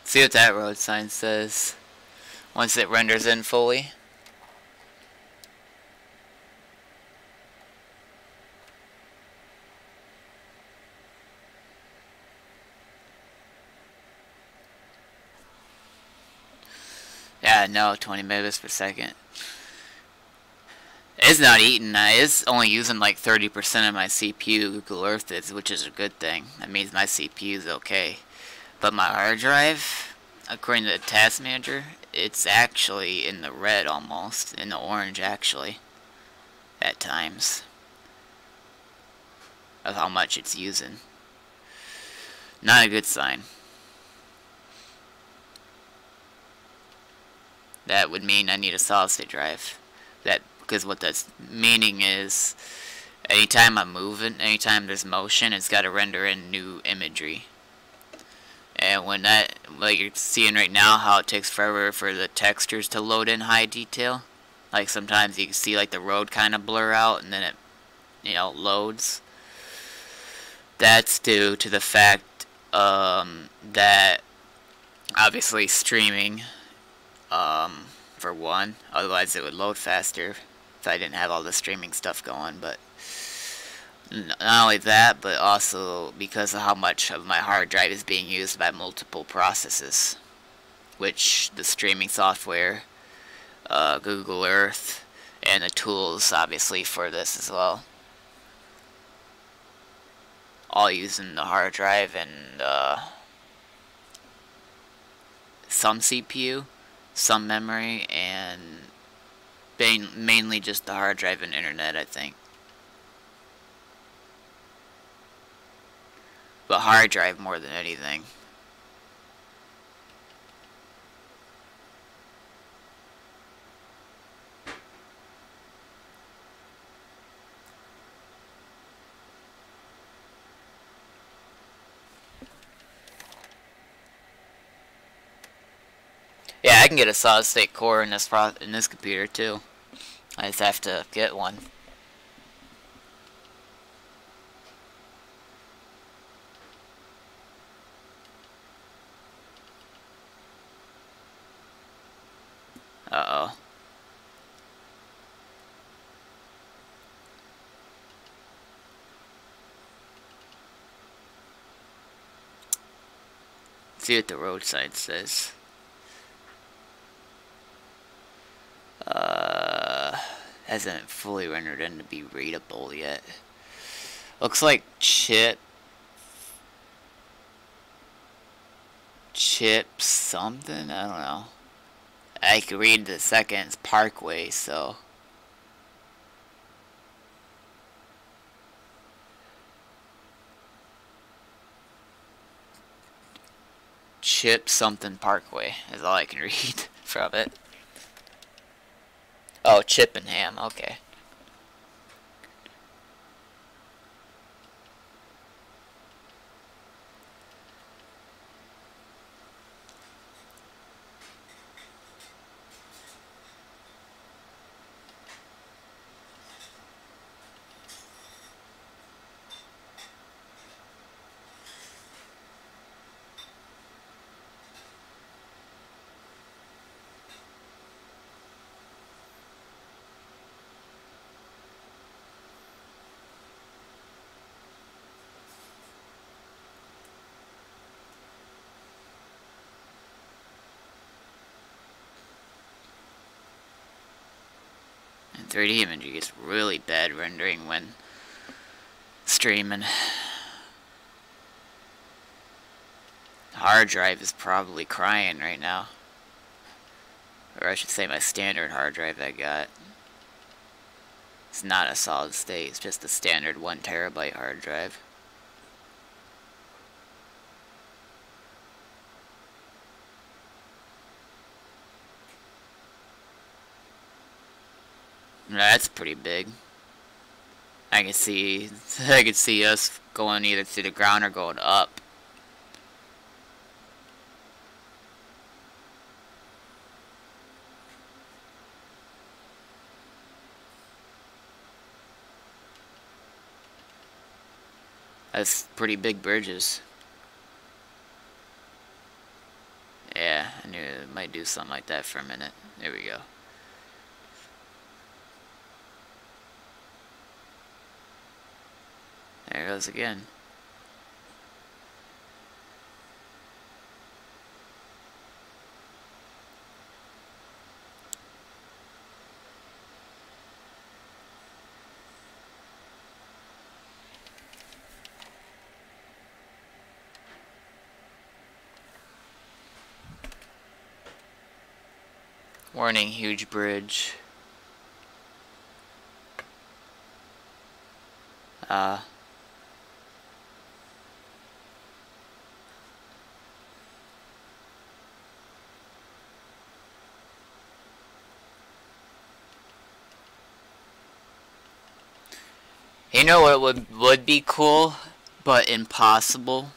See what that road sign says once it renders in fully. Yeah, no, 20 megabits per second. It's not eating. It's only using like 30% of my CPU. Google Earth is, which is a good thing. That means my CPU is okay. But my hard drive, according to the task manager, it's actually in the red almost, in the orange actually, at times, of how much it's using. Not a good sign. That would mean I need a solid state drive. Because what that's meaning is, anytime I'm moving, anytime there's motion, it's got to render in new imagery. And when that, like you're seeing right now, how it takes forever for the textures to load in high detail. Like sometimes you can see like the road kind of blur out and then it, loads. That's due to the fact that obviously streaming, for one, otherwise it would load faster if I didn't have all the streaming stuff going. But not only that, but also because of how much of my hard drive is being used by multiple processes, which the streaming software, Google Earth, and the tools obviously for this as well, all using the hard drive and some CPU, some memory, and mainly just the hard drive and internet, I think. But hard drive more than anything. Yeah, I can get a solid state core in this computer too. I just have to get one. Uh-oh. See what the road sign says. Hasn't fully rendered in to be readable yet. Looks like chip something? I don't know. I can read the second, it's Parkway, so. Chip something Parkway is all I can read from it. Oh, Chippenham, okay. And 3D imagery gets really bad rendering when streaming. Hard drive is probably crying right now. Or I should say my standard hard drive I got. It's not a solid state, it's just a standard 1 terabyte hard drive. That's pretty big. I can see us going either to the ground or going up. That's pretty big bridges. Yeah, I knew it might do something like that for a minute. There we go. There it goes again. Warning, huge bridge. You know what would be cool, but impossible,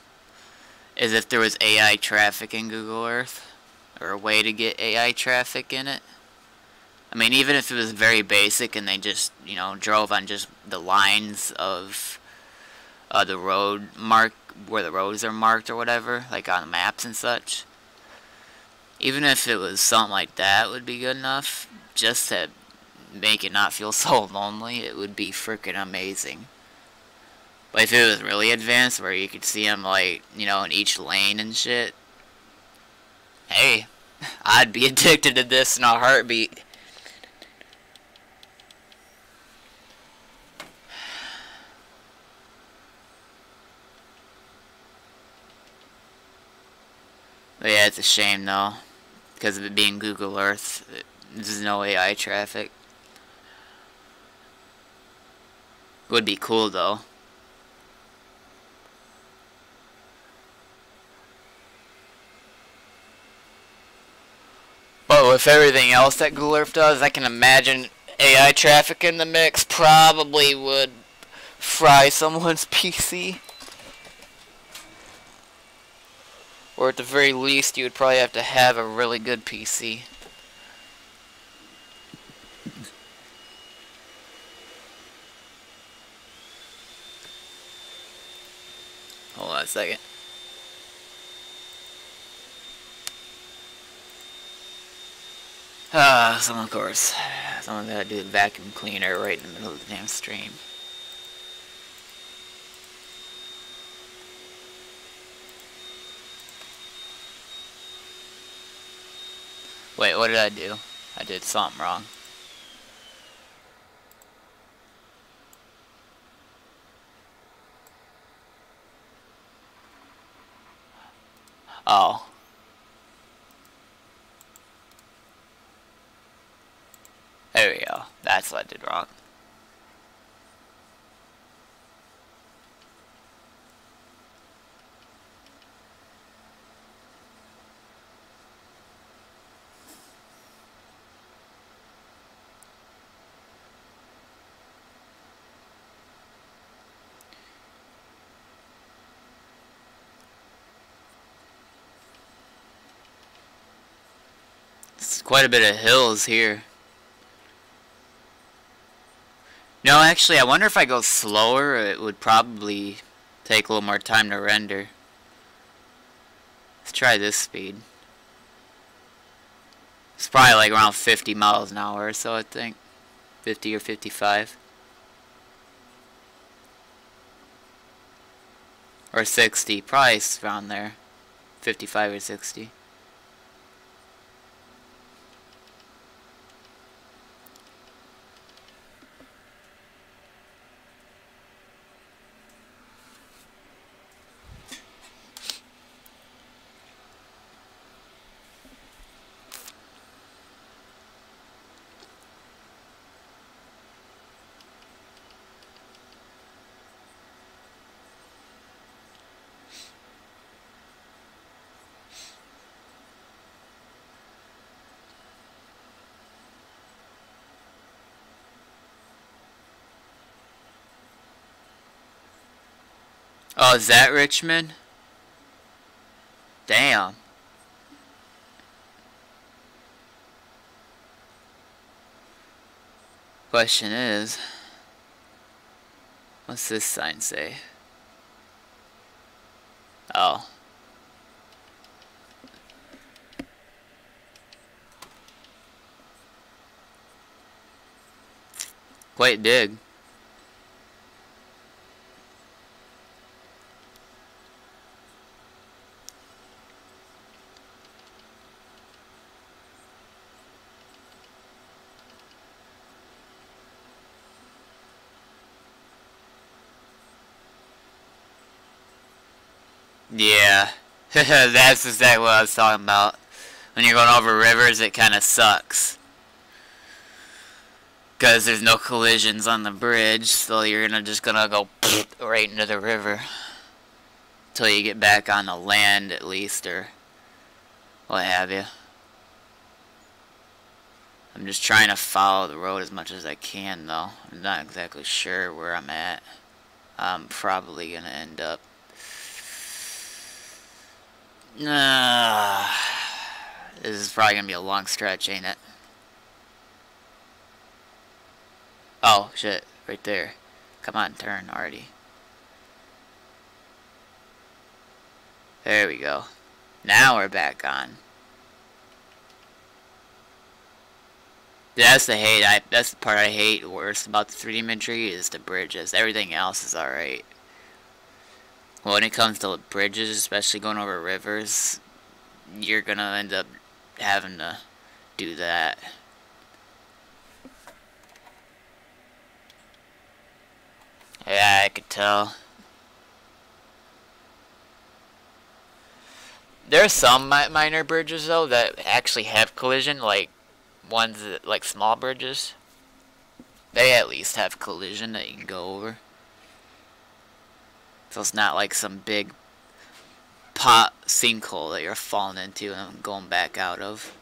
is if there was AI traffic in Google Earth, or a way to get AI traffic in it. I mean, even if it was very basic and they just, you know, drove on just the lines of the road mark, where the roads are marked or whatever, like on maps and such. Even if it was something like that would be good enough, just to make it not feel so lonely, it would be freaking amazing. But if it was really advanced, where you could see them, like, you know, in each lane and shit, hey, I'd be addicted to this in a heartbeat. But yeah, it's a shame though, because of it being Google Earth, there's no AI traffic. Would be cool though. But with everything else that Google Earth does, I can imagine AI traffic in the mix probably would fry someone's PC. Or at the very least, you would probably have to have a really good PC. Hold on a second. So of course, someone's gotta do the vacuum cleaner right in the middle of the damn stream. Wait, what did I do? I did something wrong. Oh. There we go. That's what I did wrong. It's quite a bit of hills here. No, actually, I wonder if I go slower, it would probably take a little more time to render. Let's try this speed. It's probably like around 50 miles an hour or so, I think. 50 or 55. Or 60, probably around there. 55 or 60. Oh, is that Richmond? Damn. Question is, what's this sign say? Oh. Quite big. Yeah. That's exactly what I was talking about. When you're going over rivers, it kind of sucks. Because there's no collisions on the bridge, so you're just gonna go right into the river. Until you get back on the land, at least, or what have you. I'm just trying to follow the road as much as I can, though. I'm not exactly sure where I'm at. I'm probably gonna end up... this is probably gonna be a long stretch, ain't it? Oh, shit. Right there. Come on, turn already. There we go. Now we're back on. That's the part I hate worst about the 3D imagery is the bridges. Everything else is alright. Well, when it comes to bridges, especially going over rivers, you're gonna end up having to do that. Yeah, I could tell. There are some minor bridges, though, that actually have collision, like ones that, like small bridges. They at least have collision that you can go over. So it's not like some big pot sinkhole that you're falling into and going back out of.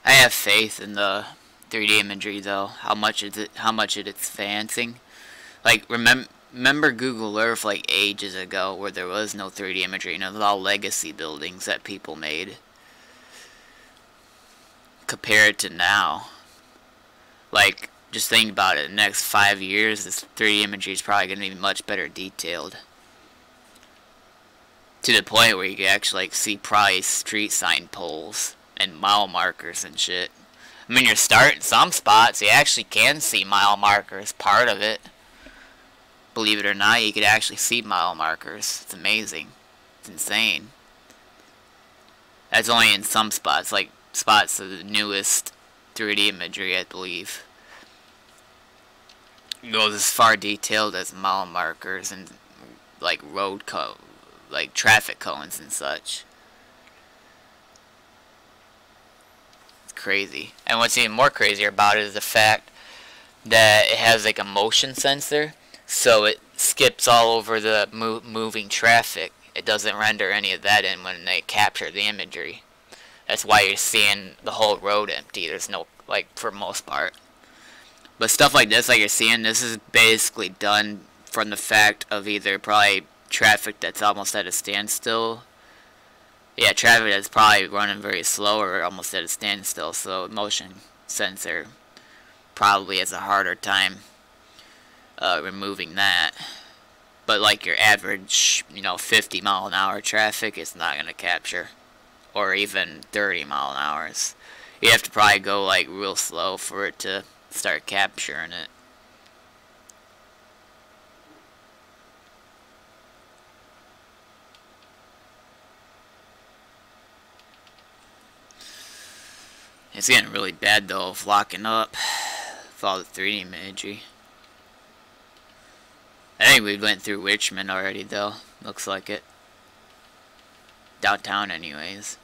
I have faith in the 3D imagery, though. How much it's advancing. Like, remember Google Earth like ages ago where there was no 3D imagery and it was all legacy buildings that people made. Compared to now. Like, just think about it. In the next 5 years, this 3D imagery is probably going to be much better detailed. To the point where you can actually like see probably street sign poles and mile markers and shit. I mean, you're starting some spots, you actually can see mile markers, part of it. Believe it or not, you could actually see mile markers. It's amazing. It's insane. That's only in some spots, like spots of the newest 3D imagery, I believe. It goes as far detailed as mile markers and like like traffic cones and such. Crazy. And what's even more crazier about it is the fact that it has like a motion sensor, so it skips all over the moving traffic. It doesn't render any of that in when they capture the imagery. That's why you're seeing the whole road empty. There's no, like, for most part. But stuff like this, like you're seeing, this is basically done from the fact of either probably traffic that's almost at a standstill. Yeah, traffic that's probably running very slow or almost at a standstill, so motion sensor probably has a harder time removing that. But like your average, 50 mile an hour traffic, it's not going to capture. Or even 30 mile an hours. You have to probably go like real slow for it to start capturing it. It's getting really bad though of locking up with all the 3D imagery. I think we went through Richmond already though. Looks like it. Downtown anyways.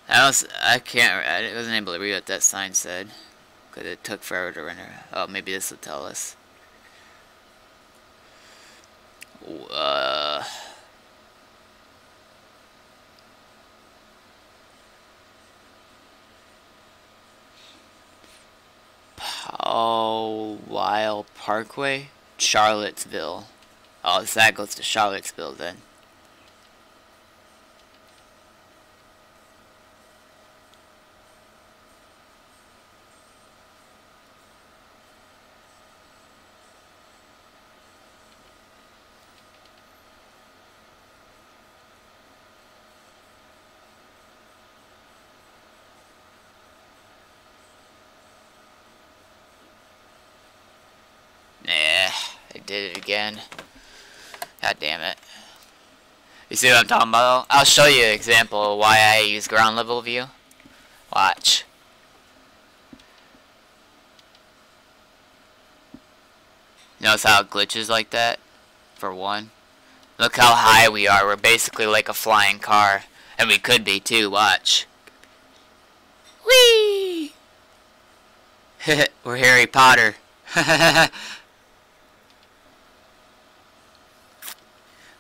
I wasn't able to read what that sign said. Because it took forever to render. Oh, maybe this will tell us. Memorial Parkway, Charlottesville. Oh, so that goes to Charlottesville then. Nah, I did it again. God damn it. You see what I'm talking about? I'll show you an example of why I use ground level view. Watch. Notice how it glitches like that? For one. Look how high we are. We're basically like a flying car. And we could be too, watch. Whee! We're Harry Potter.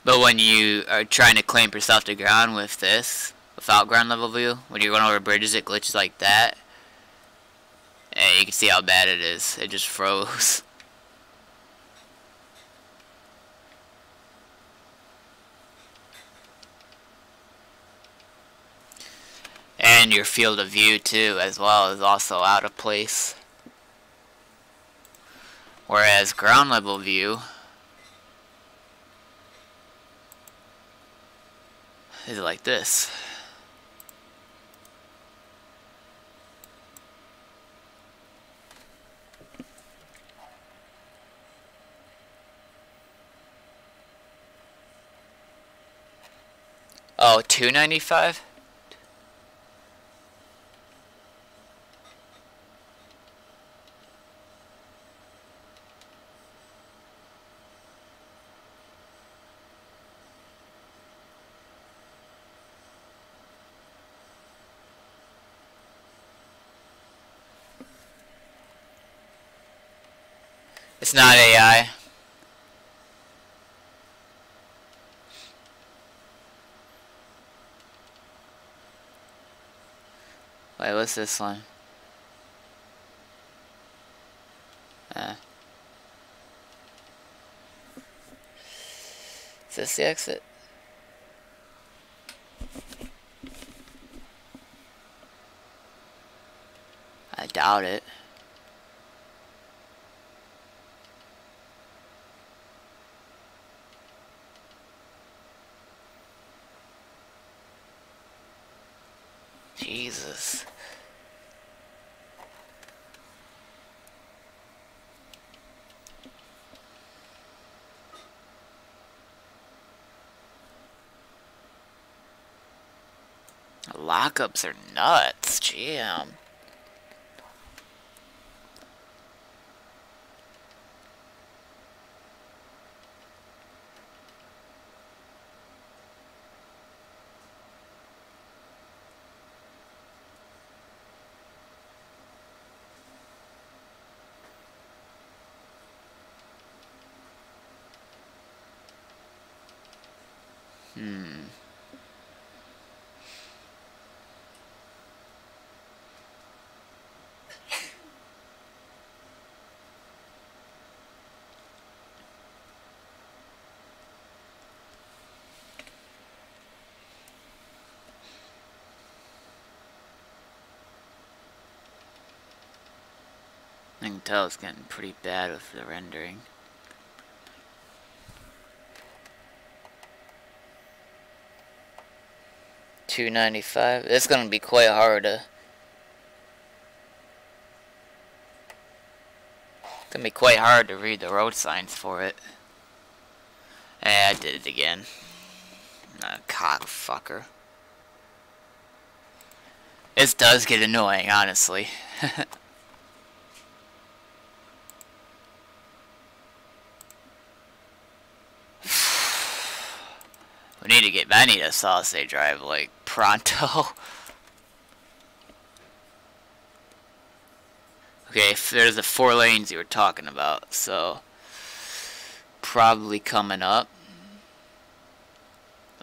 But when you are trying to clamp yourself to ground with this, without ground level view, when you're going over bridges it glitches like that. And you can see how bad it is. It just froze. And your field of view too, as well, is also out of place. Whereas ground level view is like this. Oh, $2.95? It's not AI. Wait, what's this one? Is this the exit? I doubt it. Jesus. Lockups are nuts, jam. I can tell it's getting pretty bad with the rendering. $2.95. It's gonna be quite hard to. It's gonna be quite hard to read the road signs for it. Hey, I did it again. Cockfucker. This does get annoying, honestly. I need a solid state drive like pronto. Okay, if there's the 4 lanes you were talking about, so probably coming up.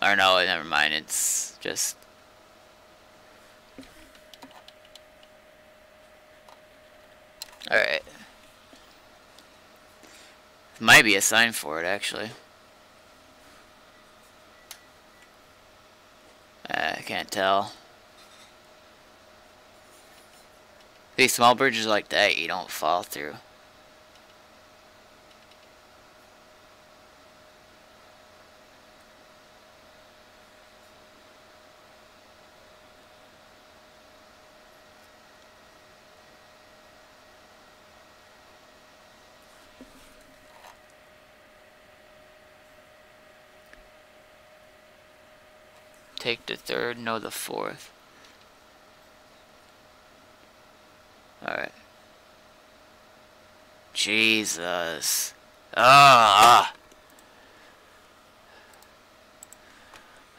Or no, never mind, it's just alright. Might be a sign for it, actually. I can't tell. These small bridges like that, you don't fall through. Take the third, no the fourth. Alright. Jesus. Ah.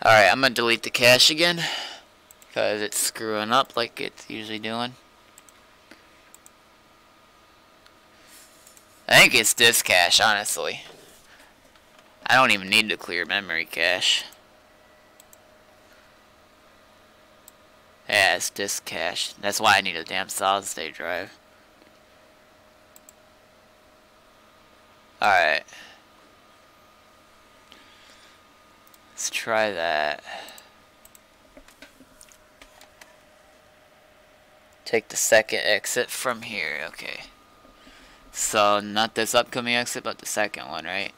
Alright, I'm gonna delete the cache again. Because it's screwing up like it's usually doing. I think it's this cache, honestly. I don't even need to clear memory cache. Yeah, it's this cache. That's why I need a damn solid state drive. Alright. Let's try that. Take the second exit from here. Okay. So, not this upcoming exit, but the second one, right?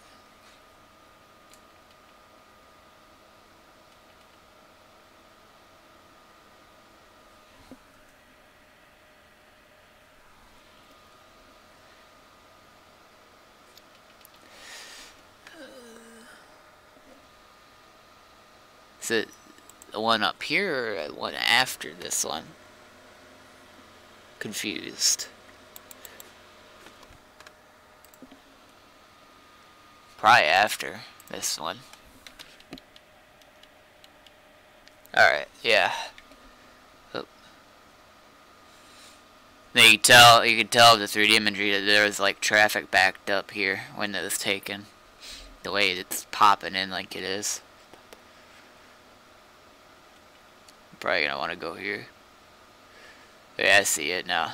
Is it the one up here or the one after this one? Confused. Probably after this one. Alright, yeah. Oh. Now you can tell the 3D imagery that there was like traffic backed up here when it was taken. The way it's popping in like it is. Probably gonna want to go here. Yeah, I see it now.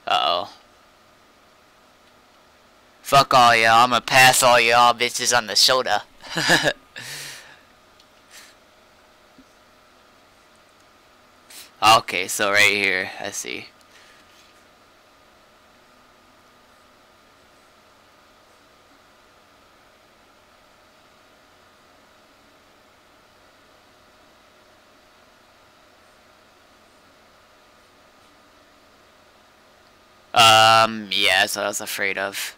Uh-oh. Fuck all y'all, I'm gonna pass all y'all bitches on the shoulder. Okay, so right here, I see. Yeah, that's what I was afraid of.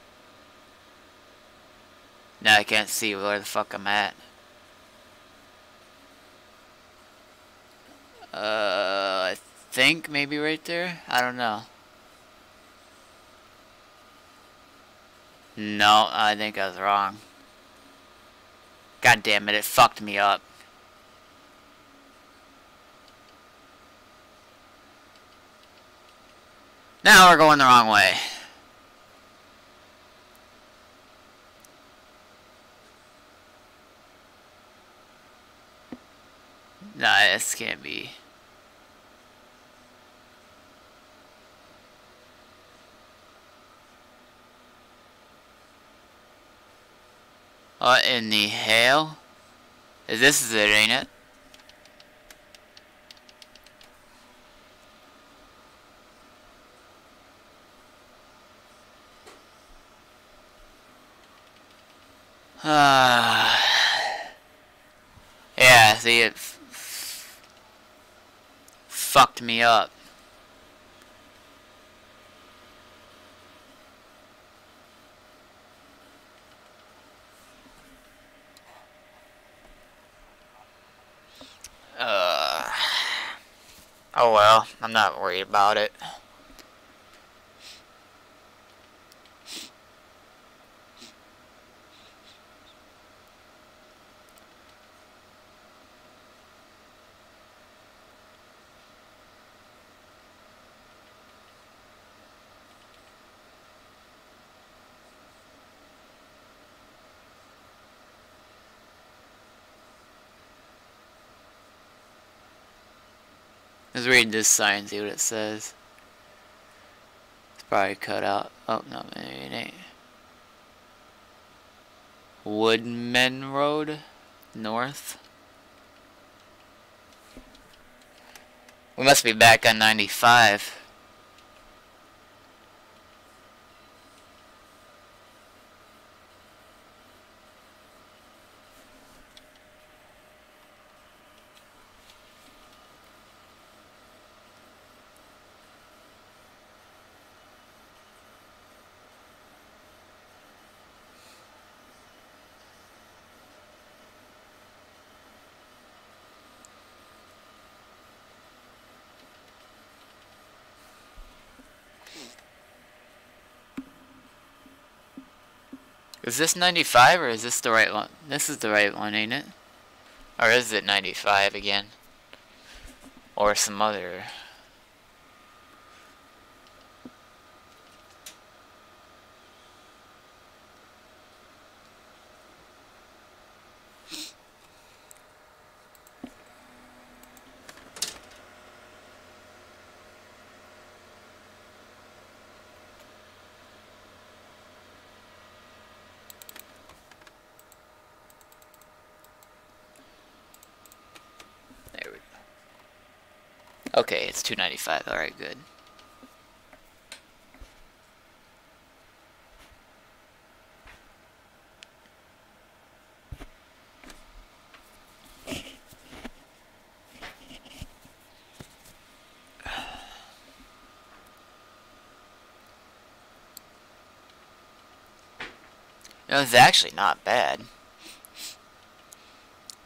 Now I can't see where the fuck I'm at. I think maybe right there? I don't know. No, I think I was wrong. God damn it, it fucked me up. Now we're going the wrong way. Nah, this can't be. What in the hell? This is it, ain't it? Yeah, see, it fucked me up. Oh well, I'm not worried about it. Let's read this sign, see what it says. It's probably cut out. Oh, no, maybe it ain't. Woodman Road north. We must be back on 95. Is this 95 or is this the right one? This is the right one, ain't it? Or is it 95 again? Or some other... There we go. Okay, it's 295. Alright, good. It was actually not bad.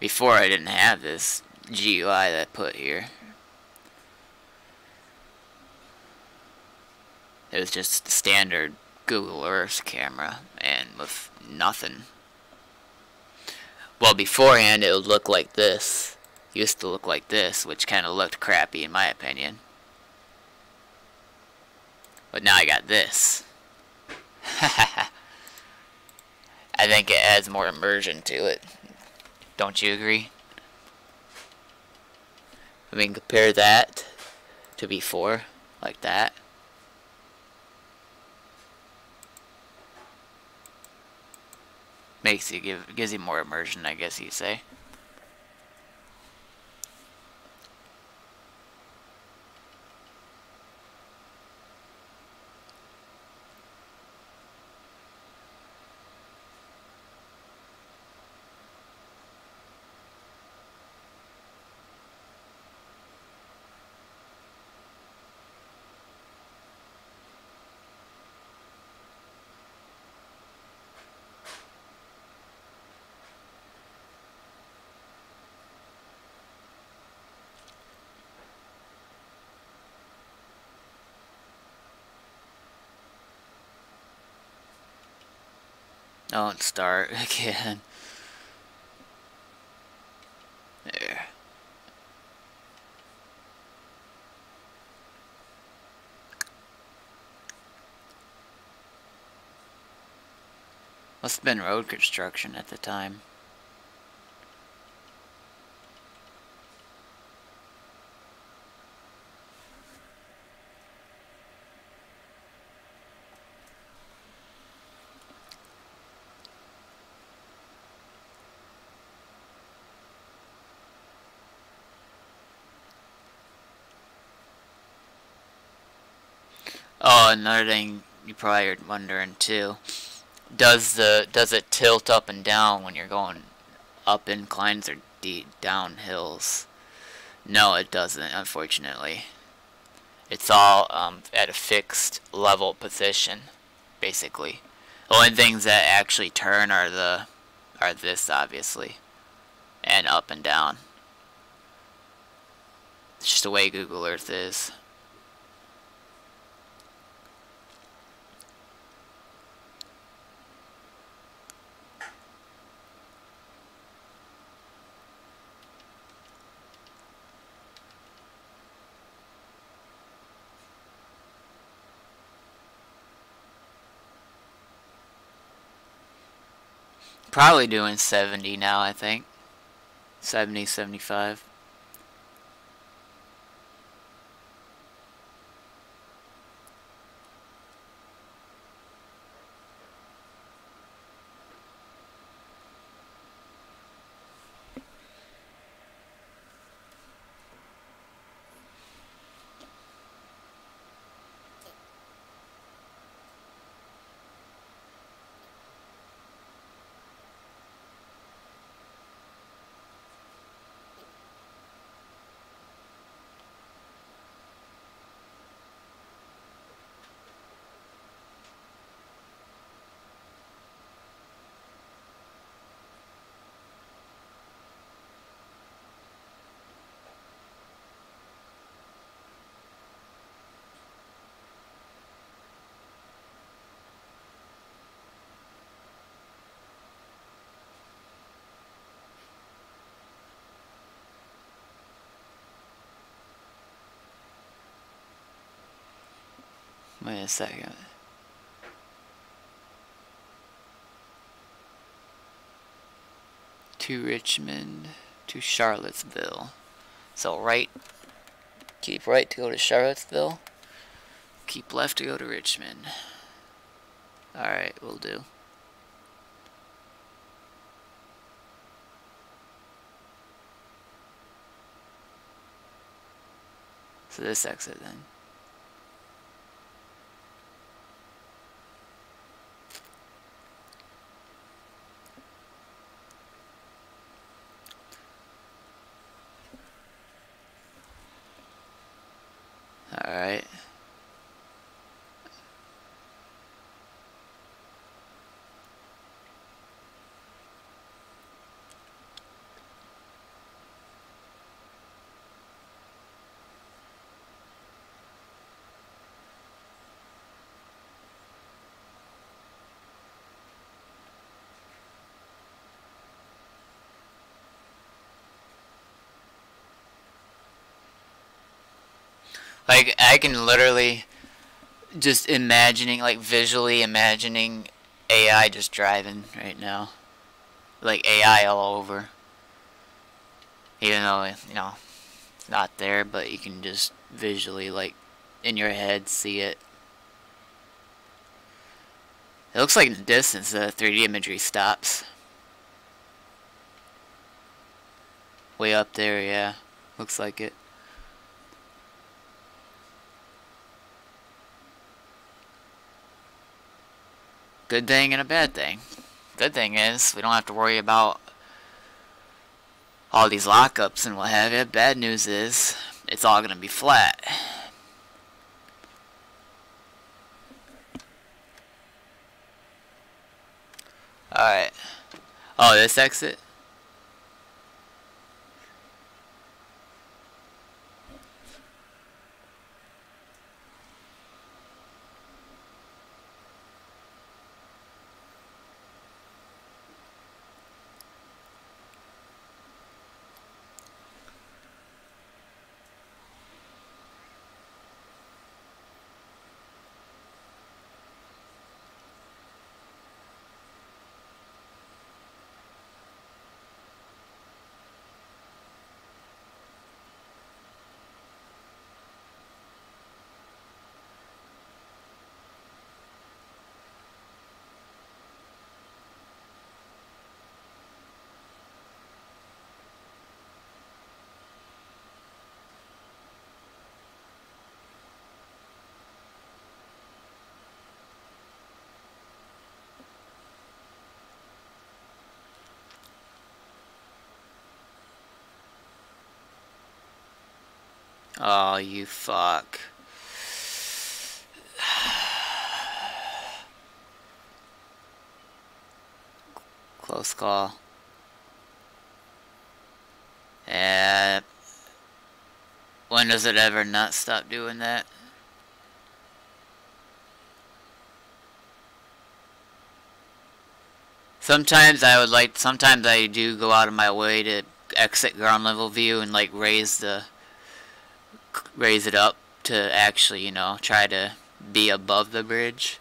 Before I didn't have this GUI that I put here. It was just the standard Google Earth camera and with nothing. Well, beforehand it would look like this. It used to look like this, which kind of looked crappy in my opinion. But now I got this. I think it adds more immersion to it. Don't you agree? I mean, compare that to before, like that. Makes you gives you more immersion, I guess you'd say. Don't start again. There. Must have been road construction at the time. Oh, another thing you probably are wondering too. Does it tilt up and down when you're going up inclines or down hills? No, it doesn't, unfortunately. It's all at a fixed level position, basically. The only things that actually turn are this, obviously, and up and down. It's just the way Google Earth is. Probably doing 70 now, I think. 70, 75. Wait a second. To Richmond, to Charlottesville. So right, keep right to go to Charlottesville. Keep left to go to Richmond. Alright, we'll do. So this exit then. Alright. Like, I can literally just imagining, like, visually imagining AI just driving right now. Like, AI all over. Even though, you know, it's not there, but you can just visually, like, in your head see it. It looks like in the distance the 3D imagery stops. Way up there, yeah. Looks like it. Good thing and a bad thing. Good thing is we don't have to worry about all these lockups and what have you. Bad news is it's all gonna be flat. Alright. Oh, this exit? Oh, you fuck. Close call. And when does it ever not stop doing that? Sometimes sometimes I do go out of my way to exit ground level view and like raise it up to actually, you know, try to be above the bridge.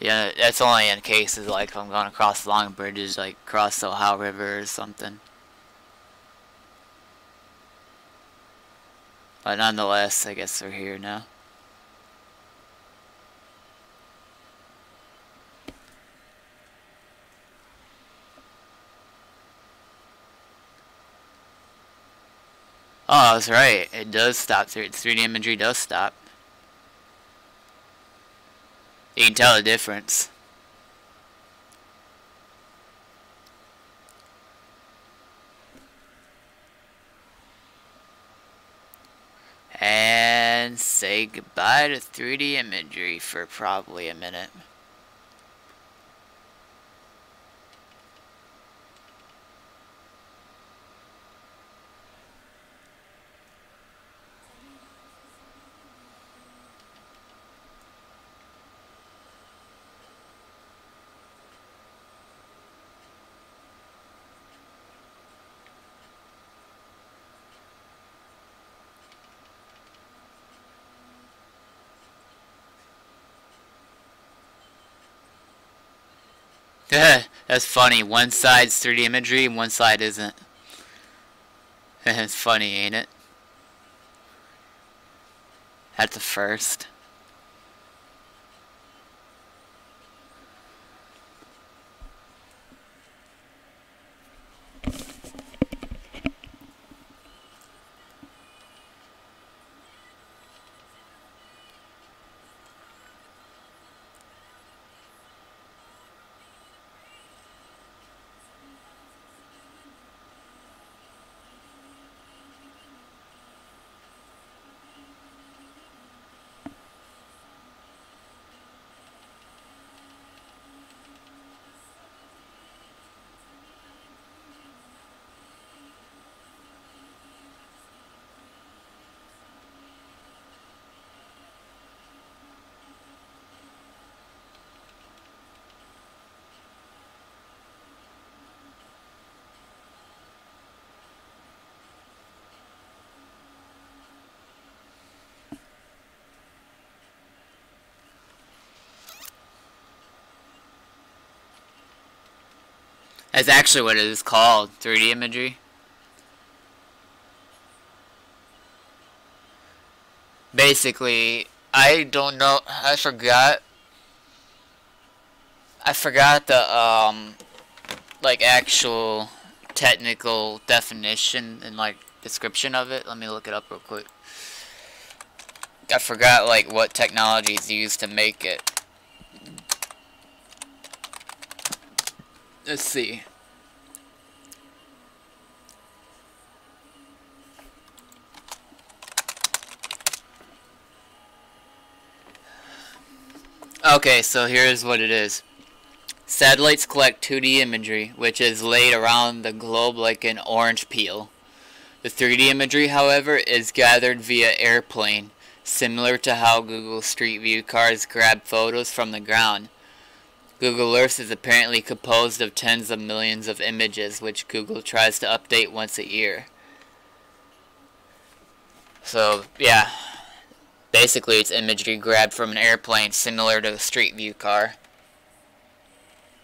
Yeah, that's only in cases like if I'm going across long bridges, like across the Ohio River or something. But nonetheless, I guess we're here now. Oh, that's right. It does stop. 3D imagery does stop. You can tell the difference. And say goodbye to 3D imagery for probably a minute. That's funny. One side's 3D imagery and one side isn't. It's funny, ain't it? That's a first. That's actually what it is called, 3D imagery. Basically, I don't know, I forgot the, like, actual technical definition and, like, description of it. Let me look it up real quick. I forgot, like, what technology is used to make it. Let's see. Okay, so here's what it is. Satellites collect 2D imagery, which is laid around the globe like an orange peel. The 3D imagery, however, is gathered via airplane, similar to how Google Street View cars grab photos from the ground. Google Earth is apparently composed of tens of millions of images, which Google tries to update once a year. So, yeah. Basically, it's imagery grabbed from an airplane, similar to a Street View car.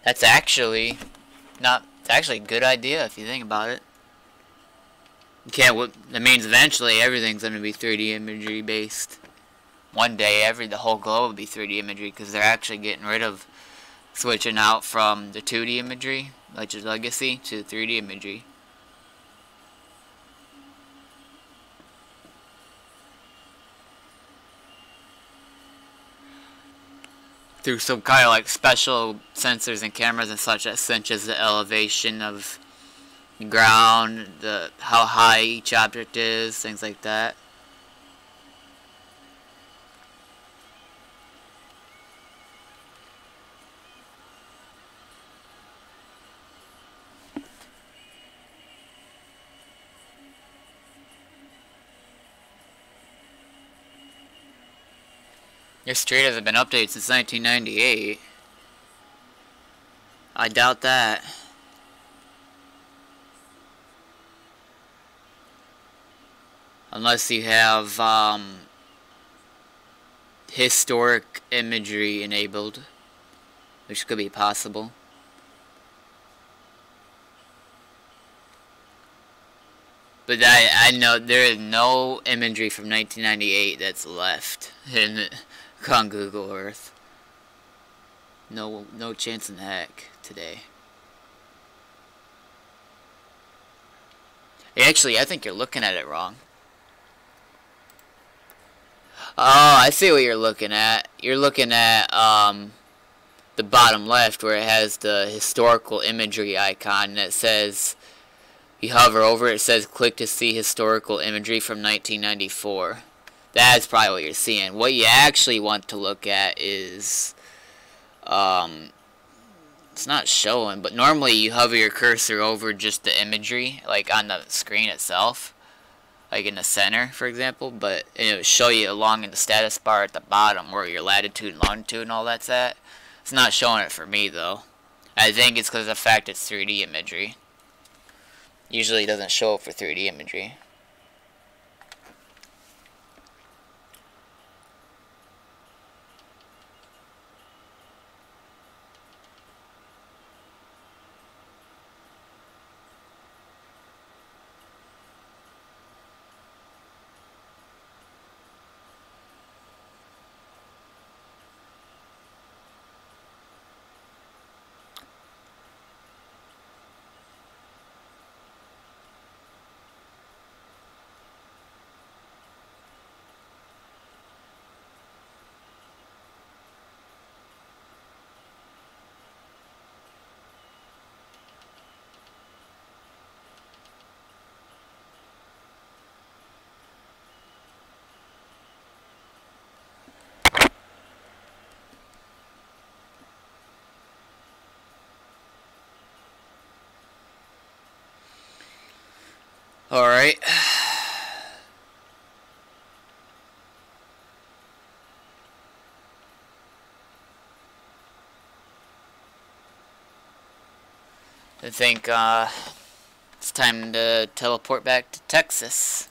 That's actually it's actually a good idea if you think about it. That means eventually everything's going to be 3D imagery based. One day, the whole globe will be 3D imagery, because they're actually getting rid of switching out from the 2D imagery, which is legacy, to 3D imagery. Through some kind of like special sensors and cameras and such that cinches the elevation of the ground, how high each object is, things like that. Your street hasn't been updated since 1998. I doubt that. Unless you have historic imagery enabled, which could be possible. But I know there is no imagery from 1998 that's left on Google Earth. No chance in heck today. Actually, I think you're looking at it wrong. Oh, I see what you're looking at. You're looking at the bottom left where it has the historical imagery icon that says, you hover over it, says click to see historical imagery from 1994. That's probably what you're seeing. What you actually want to look at is it's not showing, but normally you hover your cursor over just the imagery, like on the screen itself, like in the center, for example, but it will show you along in the status bar at the bottom where your latitude and longitude and all that's at. It's not showing it for me, though. I think it's because of the fact it's 3D imagery. Usually it doesn't show up for 3D imagery. Alright. I think it's time to teleport back to Texas.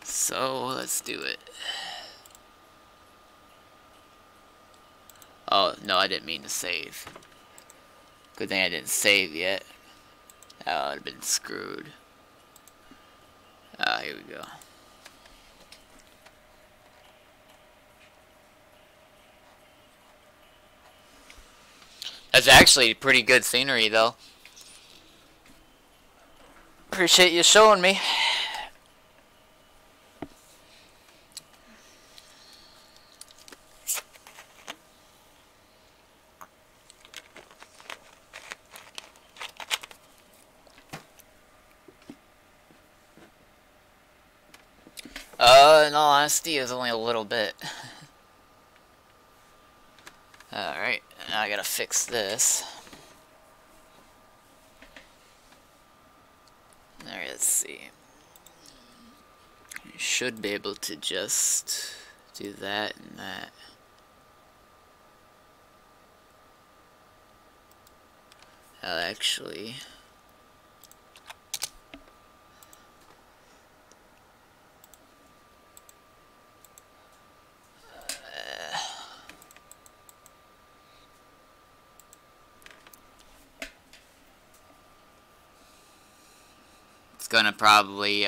So let's do it. Oh, no, I didn't mean to save. Good thing I didn't save yet. That would have been screwed. Ah, here we go. That's actually pretty good scenery, though. Appreciate you showing me. In all honesty, it was only a little bit. Alright, now I gotta fix this. Alright, let's see. You should be able to just do that and that. I'll actually... It's gonna probably,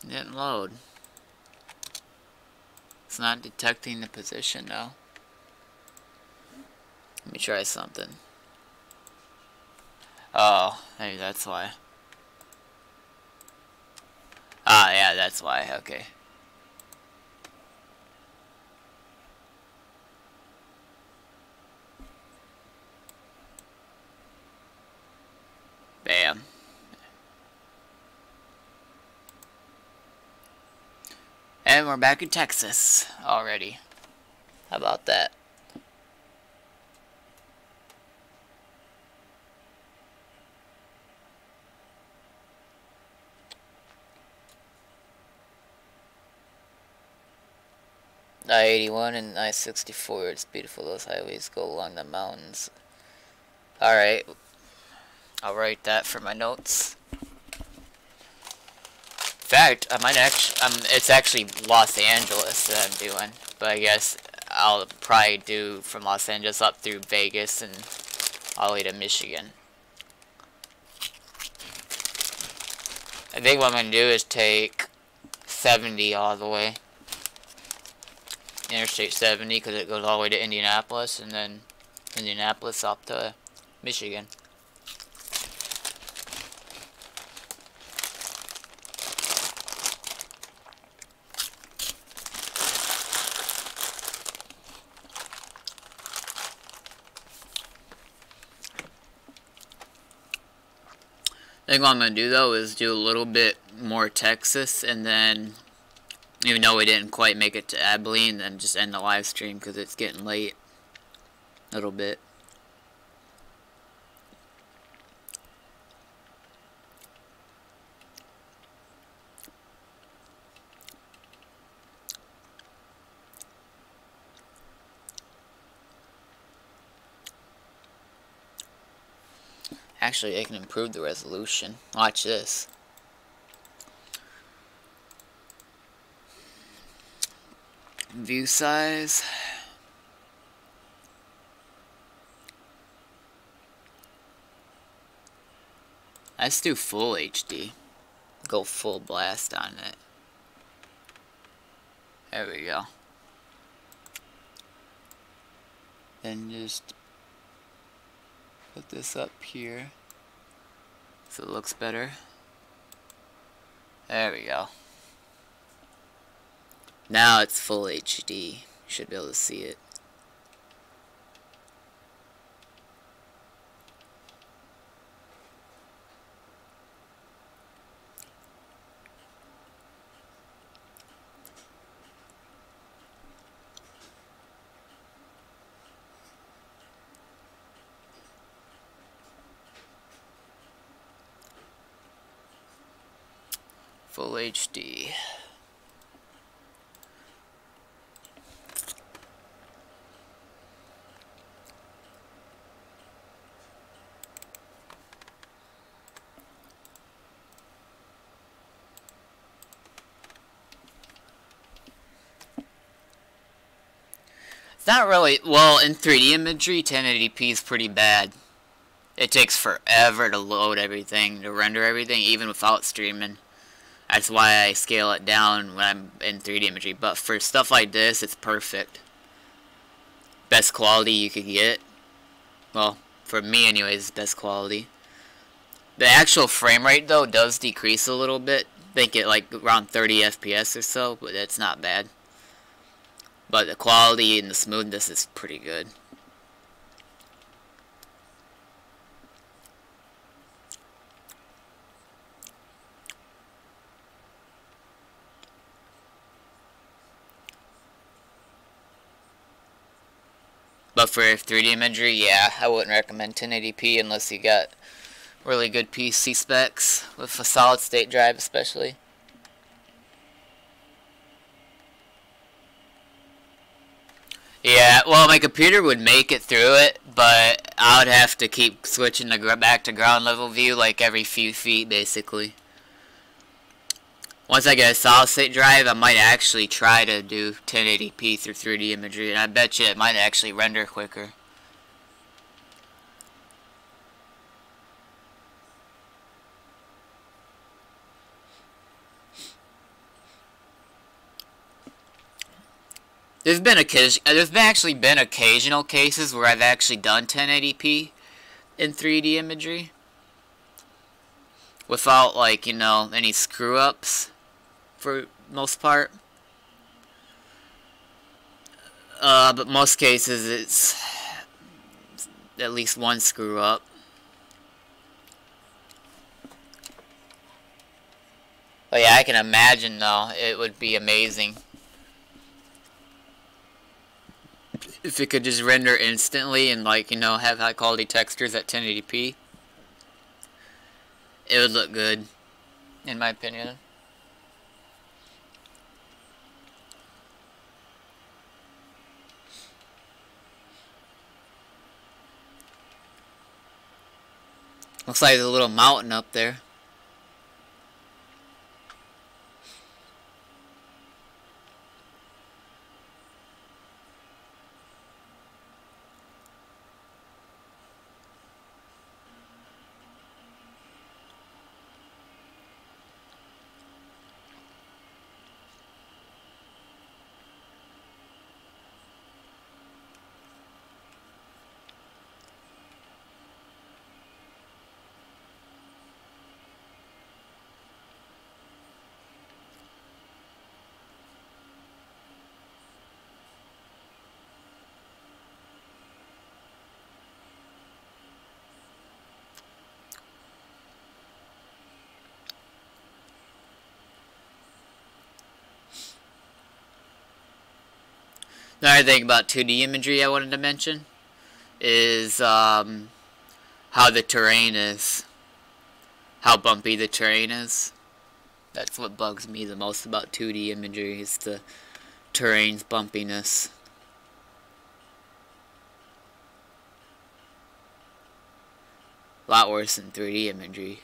didn't load. It's not detecting the position, though. Let me try something. Oh, maybe that's why. Ah, yeah, that's why, okay. Bam. And we're back in Texas already. How about that? I-81 and I-64, it's beautiful. Those highways go along the mountains. Alright, I'll write that for my notes. In fact, I might actually, it's actually Los Angeles that I'm doing, but I guess I'll probably do from Los Angeles up through Vegas and all the way to Michigan. I think what I'm going to do is take 70 all the way. Interstate 70, because it goes all the way to Indianapolis, and then Indianapolis up to Michigan. I think what I'm going to do, though, is do a little bit more Texas, and then, even though we didn't quite make it to Abilene, then just end the live stream, because it's getting late. A little bit. Actually, I can improve the resolution. Watch this. View size. Let's do full HD. Go full blast on it. There we go. Then just put this up here so it looks better. There we go. Now it's full HD. You should be able to see it. Full HD. It's not really, well, in 3D imagery, 1080p is pretty bad. It takes forever to load everything, to render everything, even without streaming. That's why I scale it down when I'm in 3D imagery. But for stuff like this, it's perfect. Best quality you could get. Well, for me anyways, best quality. The actual frame rate, though, does decrease a little bit. I think it like around 30 FPS or so, but that's not bad. But the quality and the smoothness is pretty good. But for 3D imagery, yeah, I wouldn't recommend 1080p unless you got really good PC specs, with a solid state drive especially. Yeah, well, my computer would make it through it, but I would have to keep switching back to ground level view like every few feet, basically. Once I get a solid state drive, I might actually try to do 1080p through 3D imagery, and I bet you it might actually render quicker. There's actually been occasional cases where I've actually done 1080p in 3D imagery without, like, you know, any screw ups for most part. But most cases it's at least one screw up. But yeah, I can imagine though, it would be amazing if it could just render instantly and, like, you know, have high quality textures at 1080p. It would look good, in my opinion. Looks like there's a little mountain up there. Another thing about 2D imagery I wanted to mention is how the terrain is. How bumpy the terrain is. That's what bugs me the most about 2D imagery, is the terrain's bumpiness. A lot worse than 3D imagery.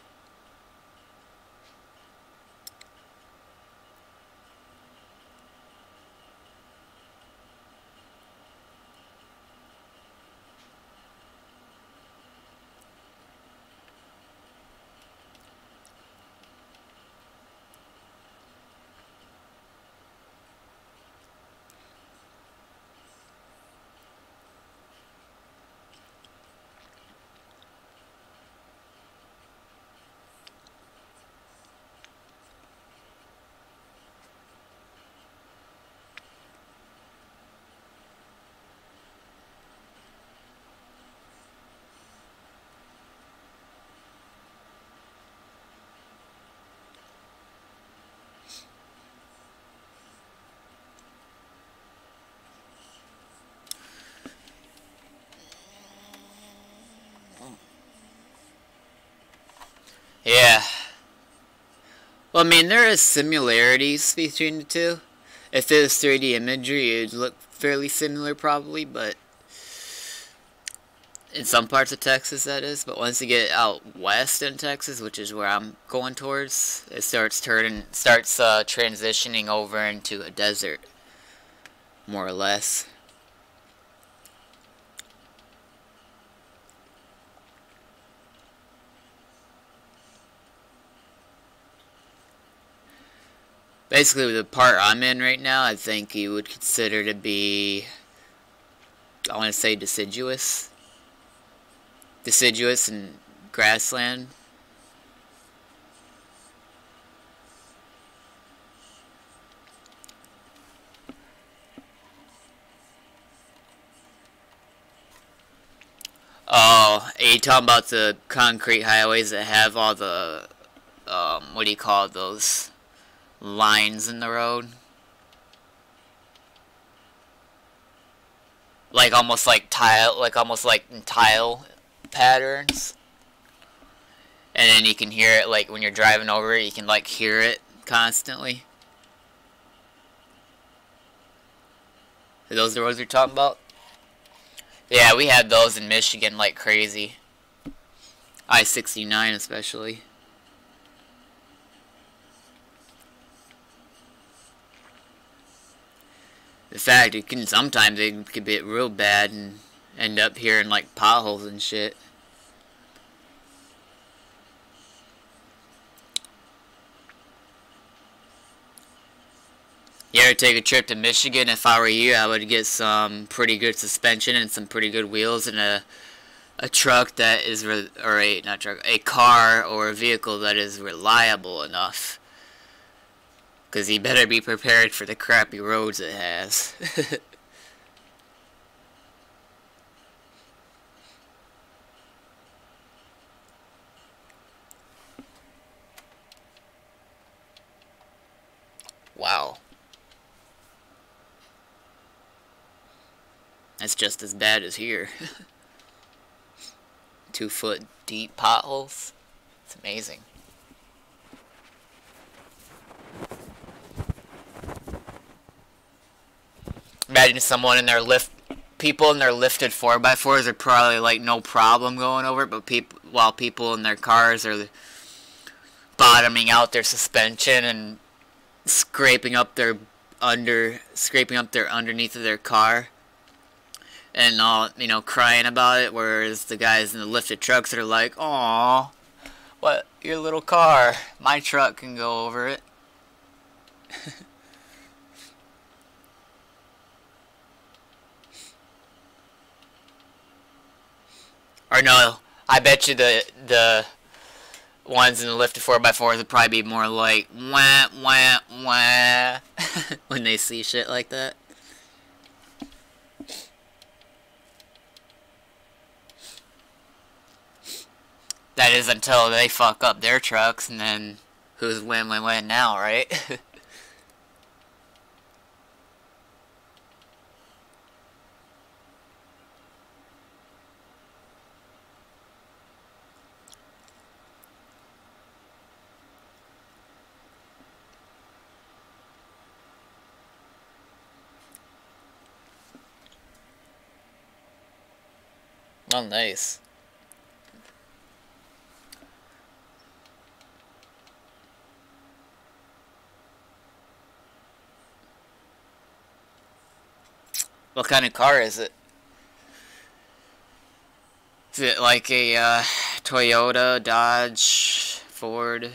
Well, I mean, there is similarities between the two. If it was 3D imagery, it'd look fairly similar probably, but in some parts of Texas that is. But once you get out west in Texas, which is where I'm going towards, it starts transitioning over into a desert, more or less. Basically, the part I'm in right now, I think you would consider to be, I want to say deciduous. Deciduous and grassland. Oh, are you talking about the concrete highways that have all the, what do you call those? Lines in the road? Like almost like tile patterns. And then you can hear it, like when you're driving over it, you can like hear it constantly. Are those the roads you're talking about? Yeah, we had those in Michigan like crazy. I-69 especially. In fact, sometimes it could get real bad and end up hearing like potholes and shit. You ever take a trip to Michigan? If I were you, I would get some pretty good suspension and some pretty good wheels and a truck that is, a car or a vehicle that is reliable enough. Because you better be prepared for the crappy roads it has. Wow. That's just as bad as here. 2-foot deep potholes. It's amazing. Imagine someone in their people in their lifted 4x4s are probably like no problem going over it, but while people in their cars are bottoming out their suspension and scraping up their underneath of their car and all, crying about it, whereas the guys in the lifted trucks are like, "Aw, what, your little car, my truck can go over it." Or no, I bet you the ones in the lifted 4x4s would probably be more like wah wah wah when they see shit like that. That is until they fuck up their trucks, and then who's win now, right? Oh, nice. What kind of car is it? Is it like a Toyota, Dodge, Ford?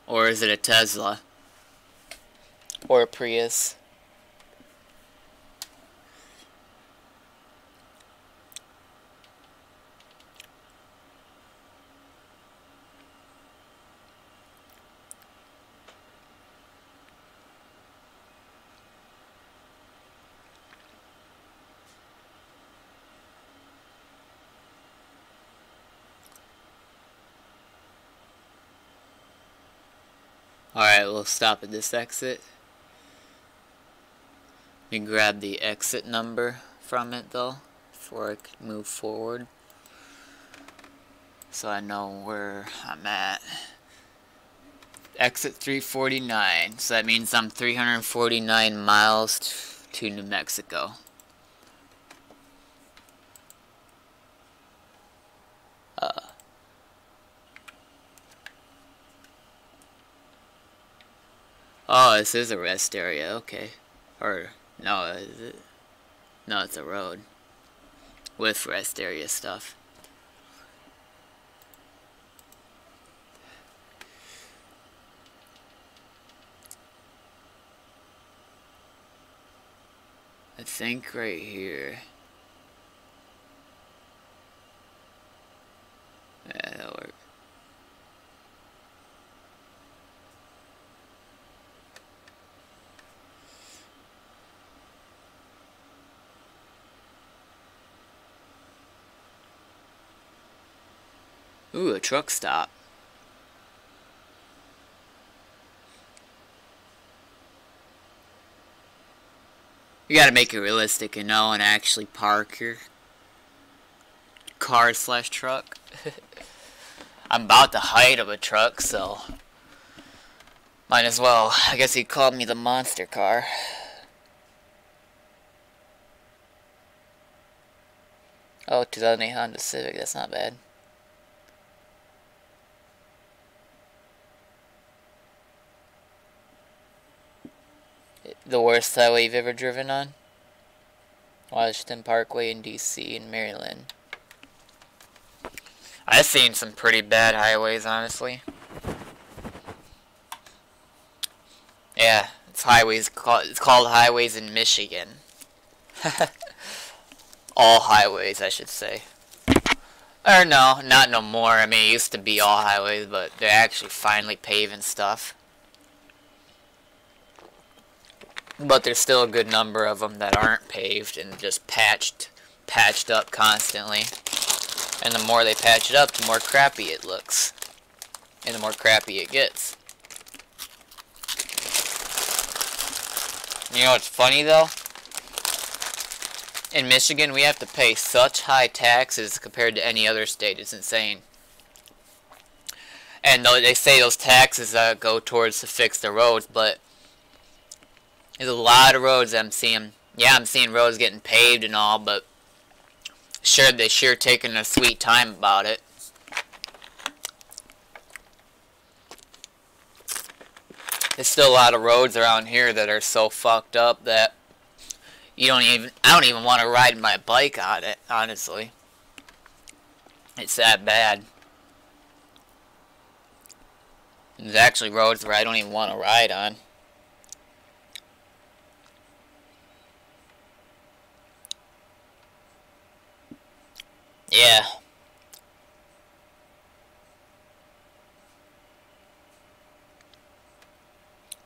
Or is it a Tesla? Or a Prius? Alright, we'll stop at this exit. Let me grab the exit number from it though, before I can move forward. So I know where I'm at. Exit 349. So that means I'm 349 miles to New Mexico. Oh, this is a rest area, okay. Or, no, is it? No, it's a road. With rest area stuff. I think right here. Yeah, that'll work. Ooh, a truck stop. You gotta make it realistic, you know, and actually park your car slash truck. I'm about the height of a truck, so might as well. I guess he called me the monster car. Oh, 2008 Honda Civic, that's not bad. The worst highway you've ever driven on? Washington Parkway in DC and Maryland. I've seen some pretty bad highways, honestly. Yeah, it's called highways in Michigan. All highways, I should say. Or no, not no more. I mean, it used to be all highways, but they're actually finally paving stuff. But there's still a good number of them that aren't paved and just patched up constantly. And the more they patch it up, the more crappy it looks. And the more crappy it gets. You know what's funny though? In Michigan, we have to pay such high taxes compared to any other state. It's insane. And though they say those taxes go towards to fix the roads, but there's a lot of roads I'm seeing. Yeah, I'm seeing roads getting paved and all, but they sure taking a sweet time about it. There's still a lot of roads around here that are so fucked up that I don't even want to ride my bike on it, honestly. It's that bad. There's actually roads where I don't even want to ride on. Yeah.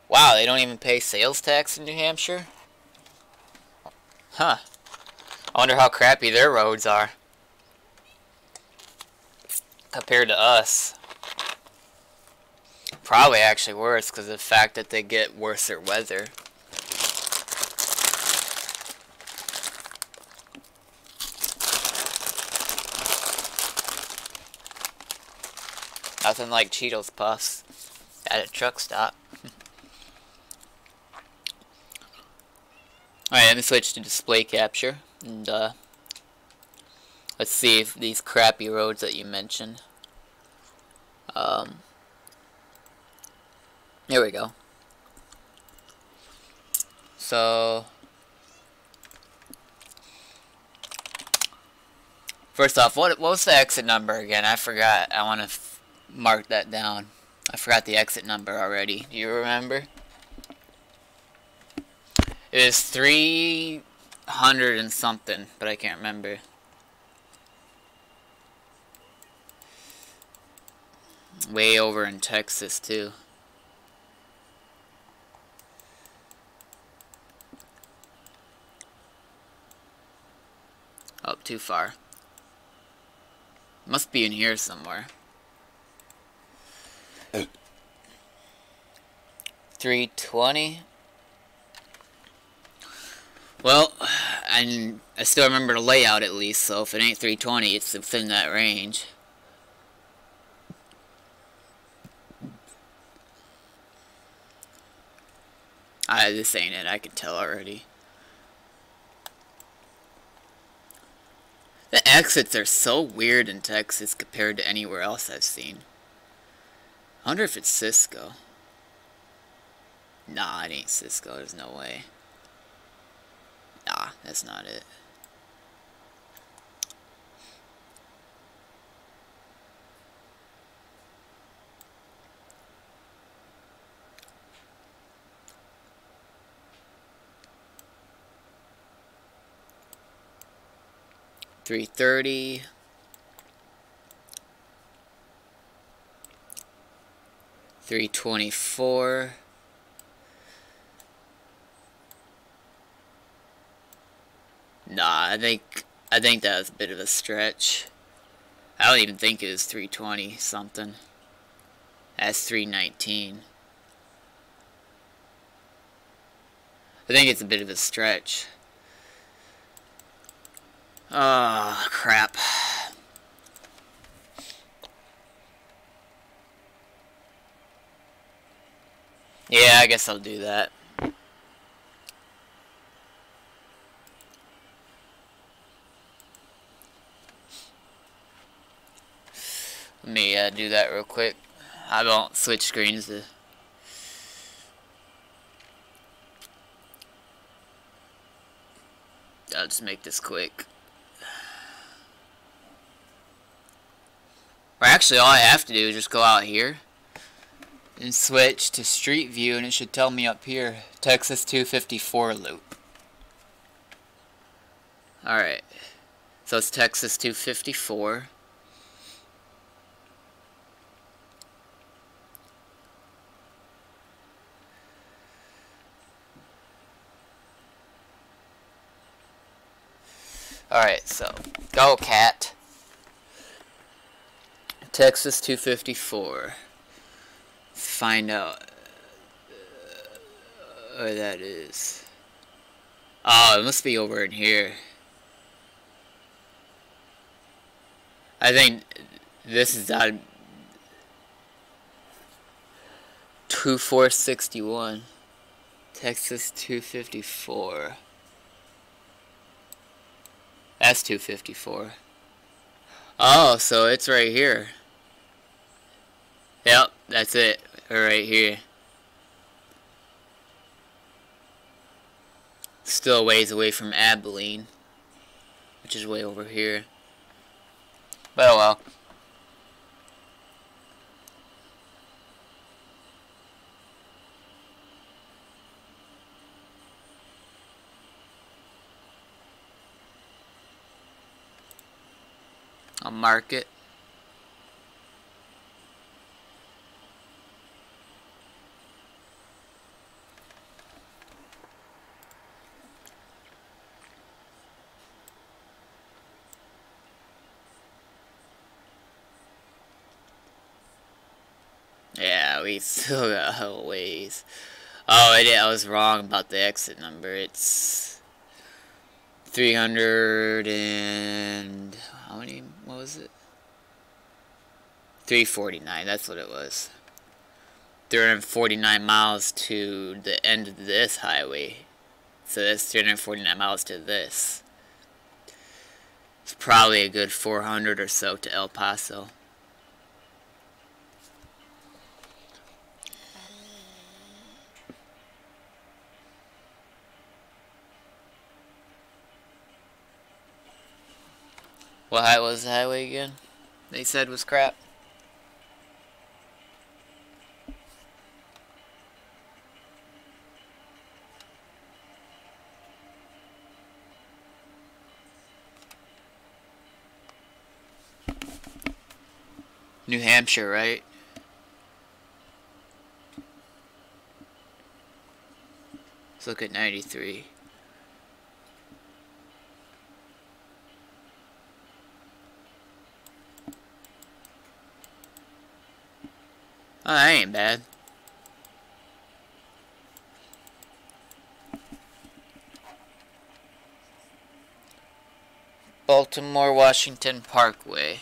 Wow, they don't even pay sales tax in New Hampshire? Huh. I wonder how crappy their roads are compared to us. Probably actually worse because of the fact that they get worse weather. Nothing like Cheetos Puffs at a truck stop. Alright, let me switch to display capture. And let's see if these crappy roads that you mentioned. Here we go. So first off, what was the exit number again? I forgot. I want to mark that down. I forgot the exit number already. Do you remember? It is 300 and something, but I can't remember. Way over in Texas too. Oh, too far. Must be in here somewhere. 320. Well, I still remember the layout at least, so if it ain't 320, it's within that range. This ain't it, I can tell already. The exits are so weird in Texas compared to anywhere else I've seen. I wonder if it's Cisco. Nah, it ain't Cisco, there's no way. Nah, that's not it. $330. $324. Nah, I think that was a bit of a stretch. I don't even think it was 320 something. That's 319. I think it's a bit of a stretch. Oh, crap. Yeah, I guess I'll do that. Let me do that real quick. I won't switch screens to... I'll just make this quick. Or actually, all I have to do is just go out here and switch to Street View, and it should tell me up here, Texas 254 loop. Alright, so it's Texas 254. Alright, so, go cat. Texas 254. Find out where that is. Oh, it must be over in here. I think this is out of 2461. Texas 254. That's 254. Oh, so it's right here. Yep, that's it. Right here. Still a ways away from Abilene, which is way over here. But oh well. I'll mark it. Yeah, we still got a ways. Oh, I was wrong about the exit number. It's 300 and... how many? What was it? 349, that's what it was. 349 miles to the end of this highway. So that's 349 miles to this. It's probably a good 400 or so to El Paso. What height was the highway again? They said was crap. New Hampshire, right? Let's look at 93. Oh, that ain't bad. Baltimore Washington Parkway.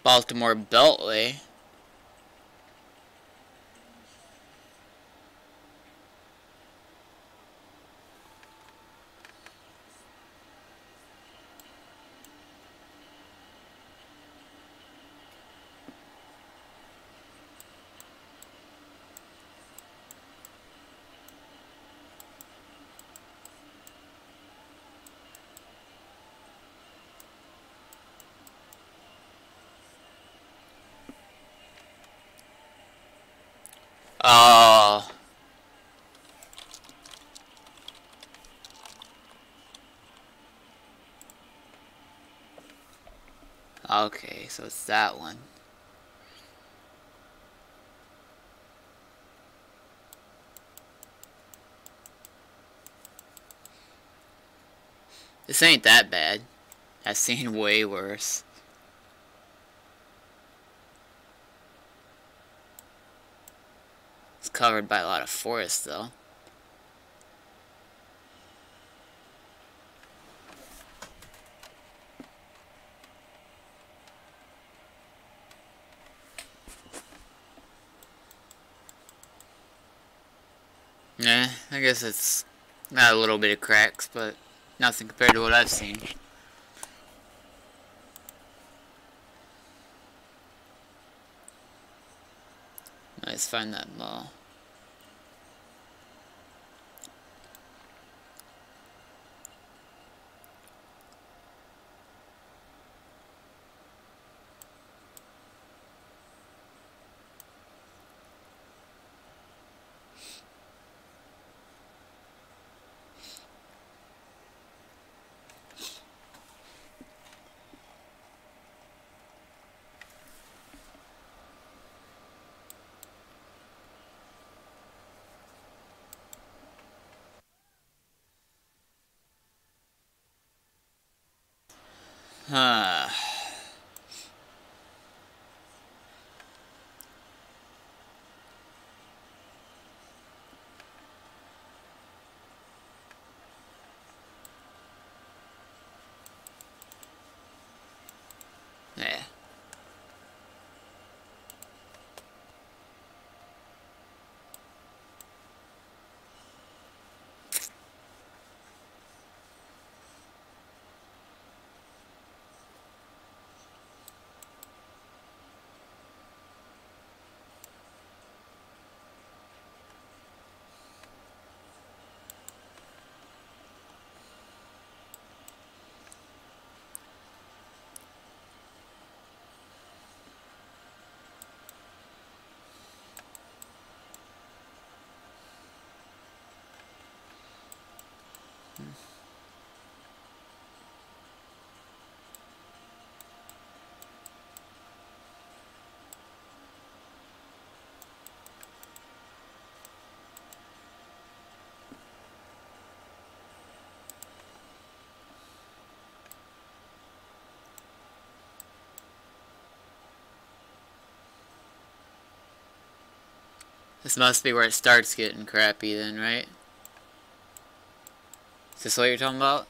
Baltimore Beltway. Oh. Okay, so it's that one. This ain't that bad. I've seen way worse. It's covered by a lot of forest, though. Yeah, I guess it's got a little bit of cracks, but nothing compared to what I've seen. Let's find that mall. Huh. Yeah. This must be where it starts getting crappy then, right? Is this what you're talking about?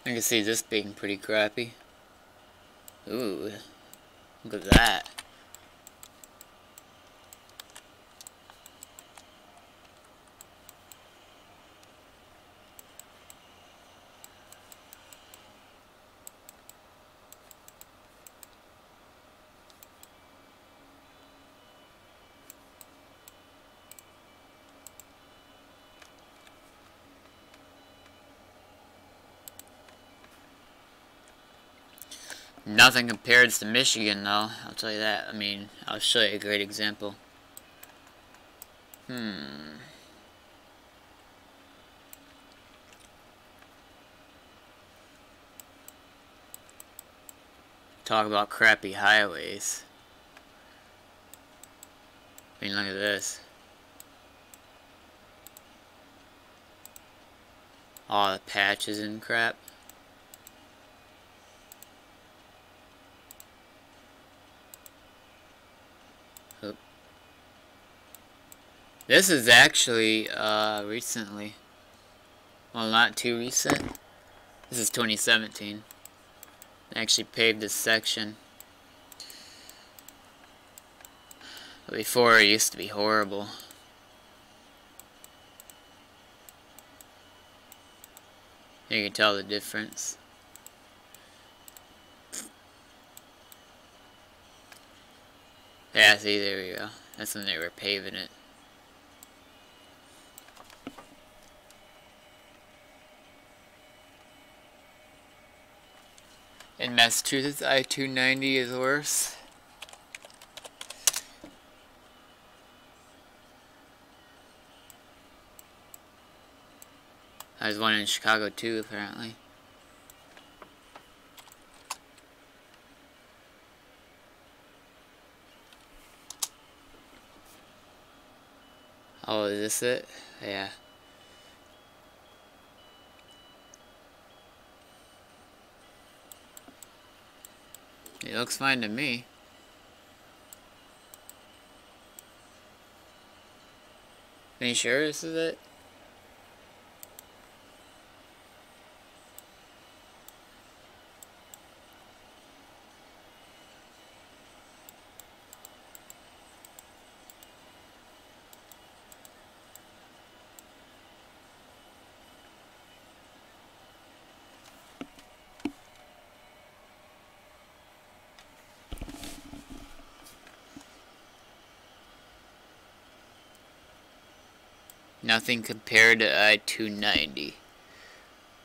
I can see this being pretty crappy. Ooh, look at that. Nothing compares to Michigan, though. I'll tell you that. I mean, I'll show you a great example. Talk about crappy highways. I mean, look at this. All the patches and crap. Oop. This is actually recently. Well, not too recent. This is 2017. I actually paved this section. But before, it used to be horrible. You can tell the difference. Yeah, see, there we go. That's when they were paving it. In Massachusetts, I-20 is worse. There's one in Chicago too, apparently. Oh, is this it? Yeah. It looks fine to me. Are you sure this is it? Nothing compared to I-20.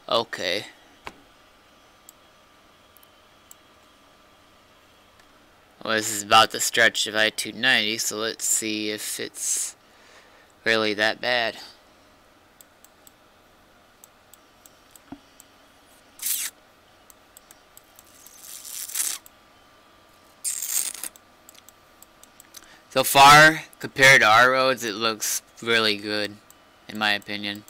Okay. Well, this is about the stretch of I-20, so let's see if it's really that bad. So far, compared to our roads, it looks really good, in my opinion.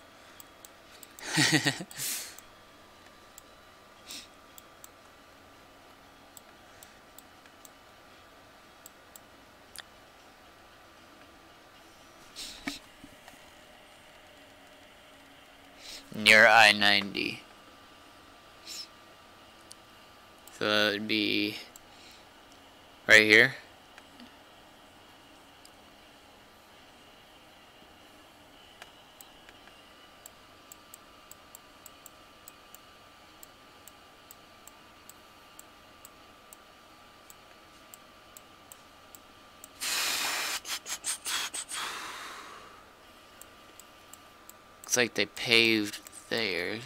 Near I-90. So it would be right here. Looks like they paved there.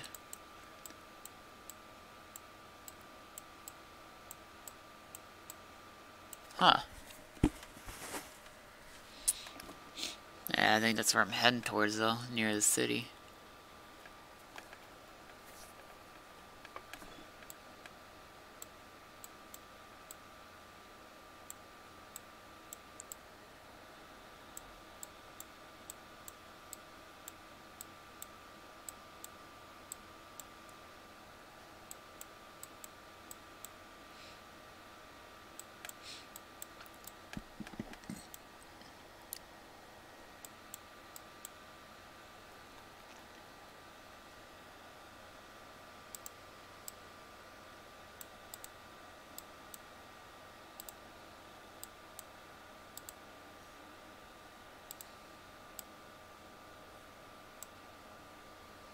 Huh. Yeah, I think that's where I'm heading towards though, near the city.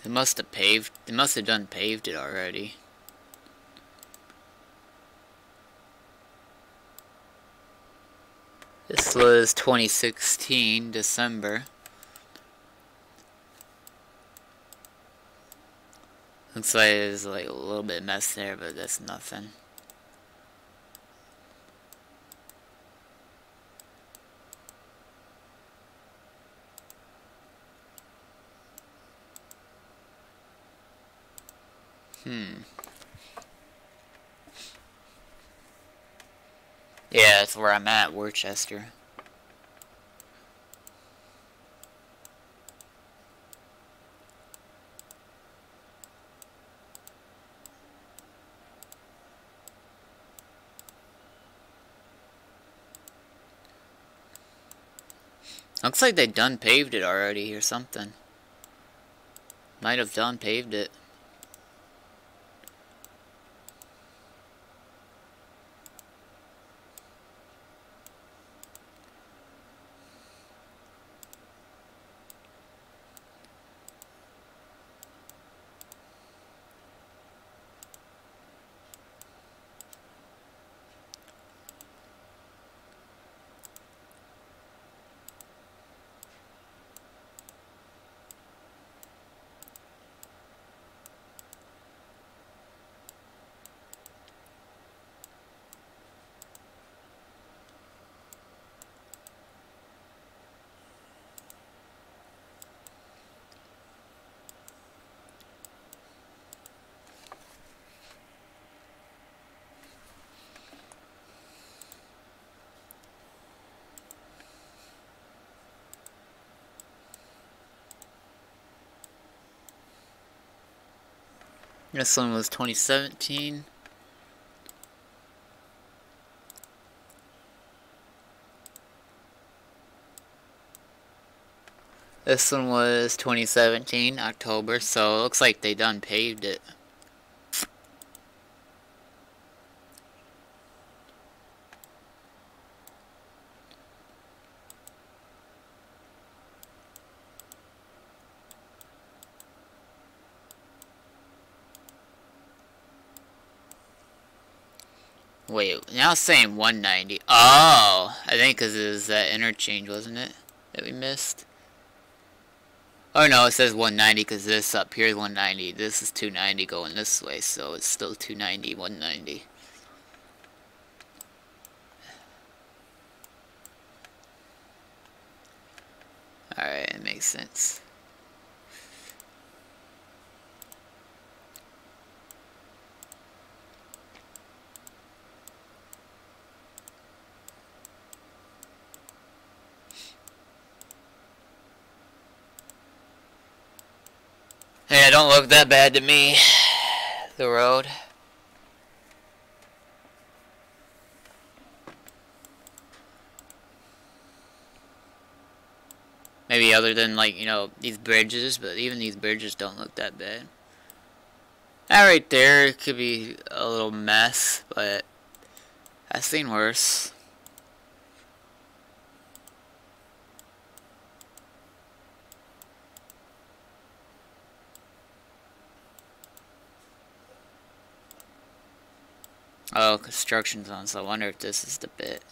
They must have paved. They must have done paved it already. This was 2016, December. Looks like there's like a little bit of mess there, but that's nothing. Yeah, that's where I'm at, Worcester. Looks like they done paved it already or something. Might have done paved it. This one was 2017. This one was 2017, October, so it looks like they done paved it. Wait, now it's saying 190. Oh, I think because it was that interchange, wasn't it, that we missed? Oh no, it says 190 because this up here is 190. This is 290 going this way, so it's still 290, 190. Alright, it makes sense. Hey, it don't look that bad to me, the road. Maybe other than, like, you know, these bridges, but even these bridges don't look that bad. That right there could be a little mess, but I've seen worse. Oh, construction zone, so I wonder if this is the bit.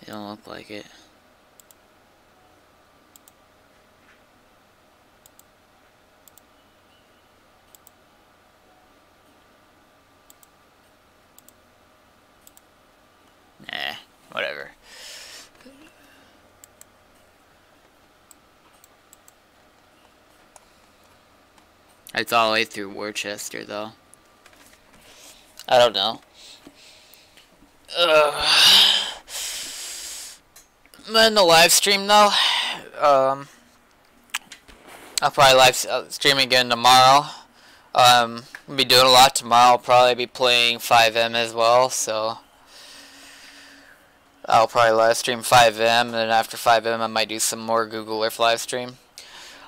It don't look like it. Nah, whatever. It's all the way through Worcester, though. I don't know. In the live stream, though, I'll probably live stream again tomorrow. I'll be doing a lot tomorrow. I'll probably be playing 5M as well, so I'll probably live stream 5M, and then after 5M I might do some more Google Earth live stream.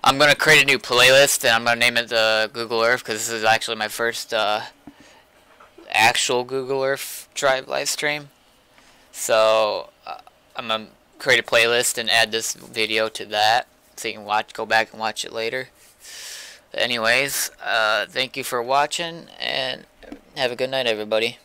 I'm going to create a new playlist, and I'm going to name it the Google Earth, because this is actually my first actual Google Earth Drive live stream. So I'm gonna create a playlist and add this video to that, so you can go back and watch it later. Anyways, thank you for watching, and have a good night, everybody.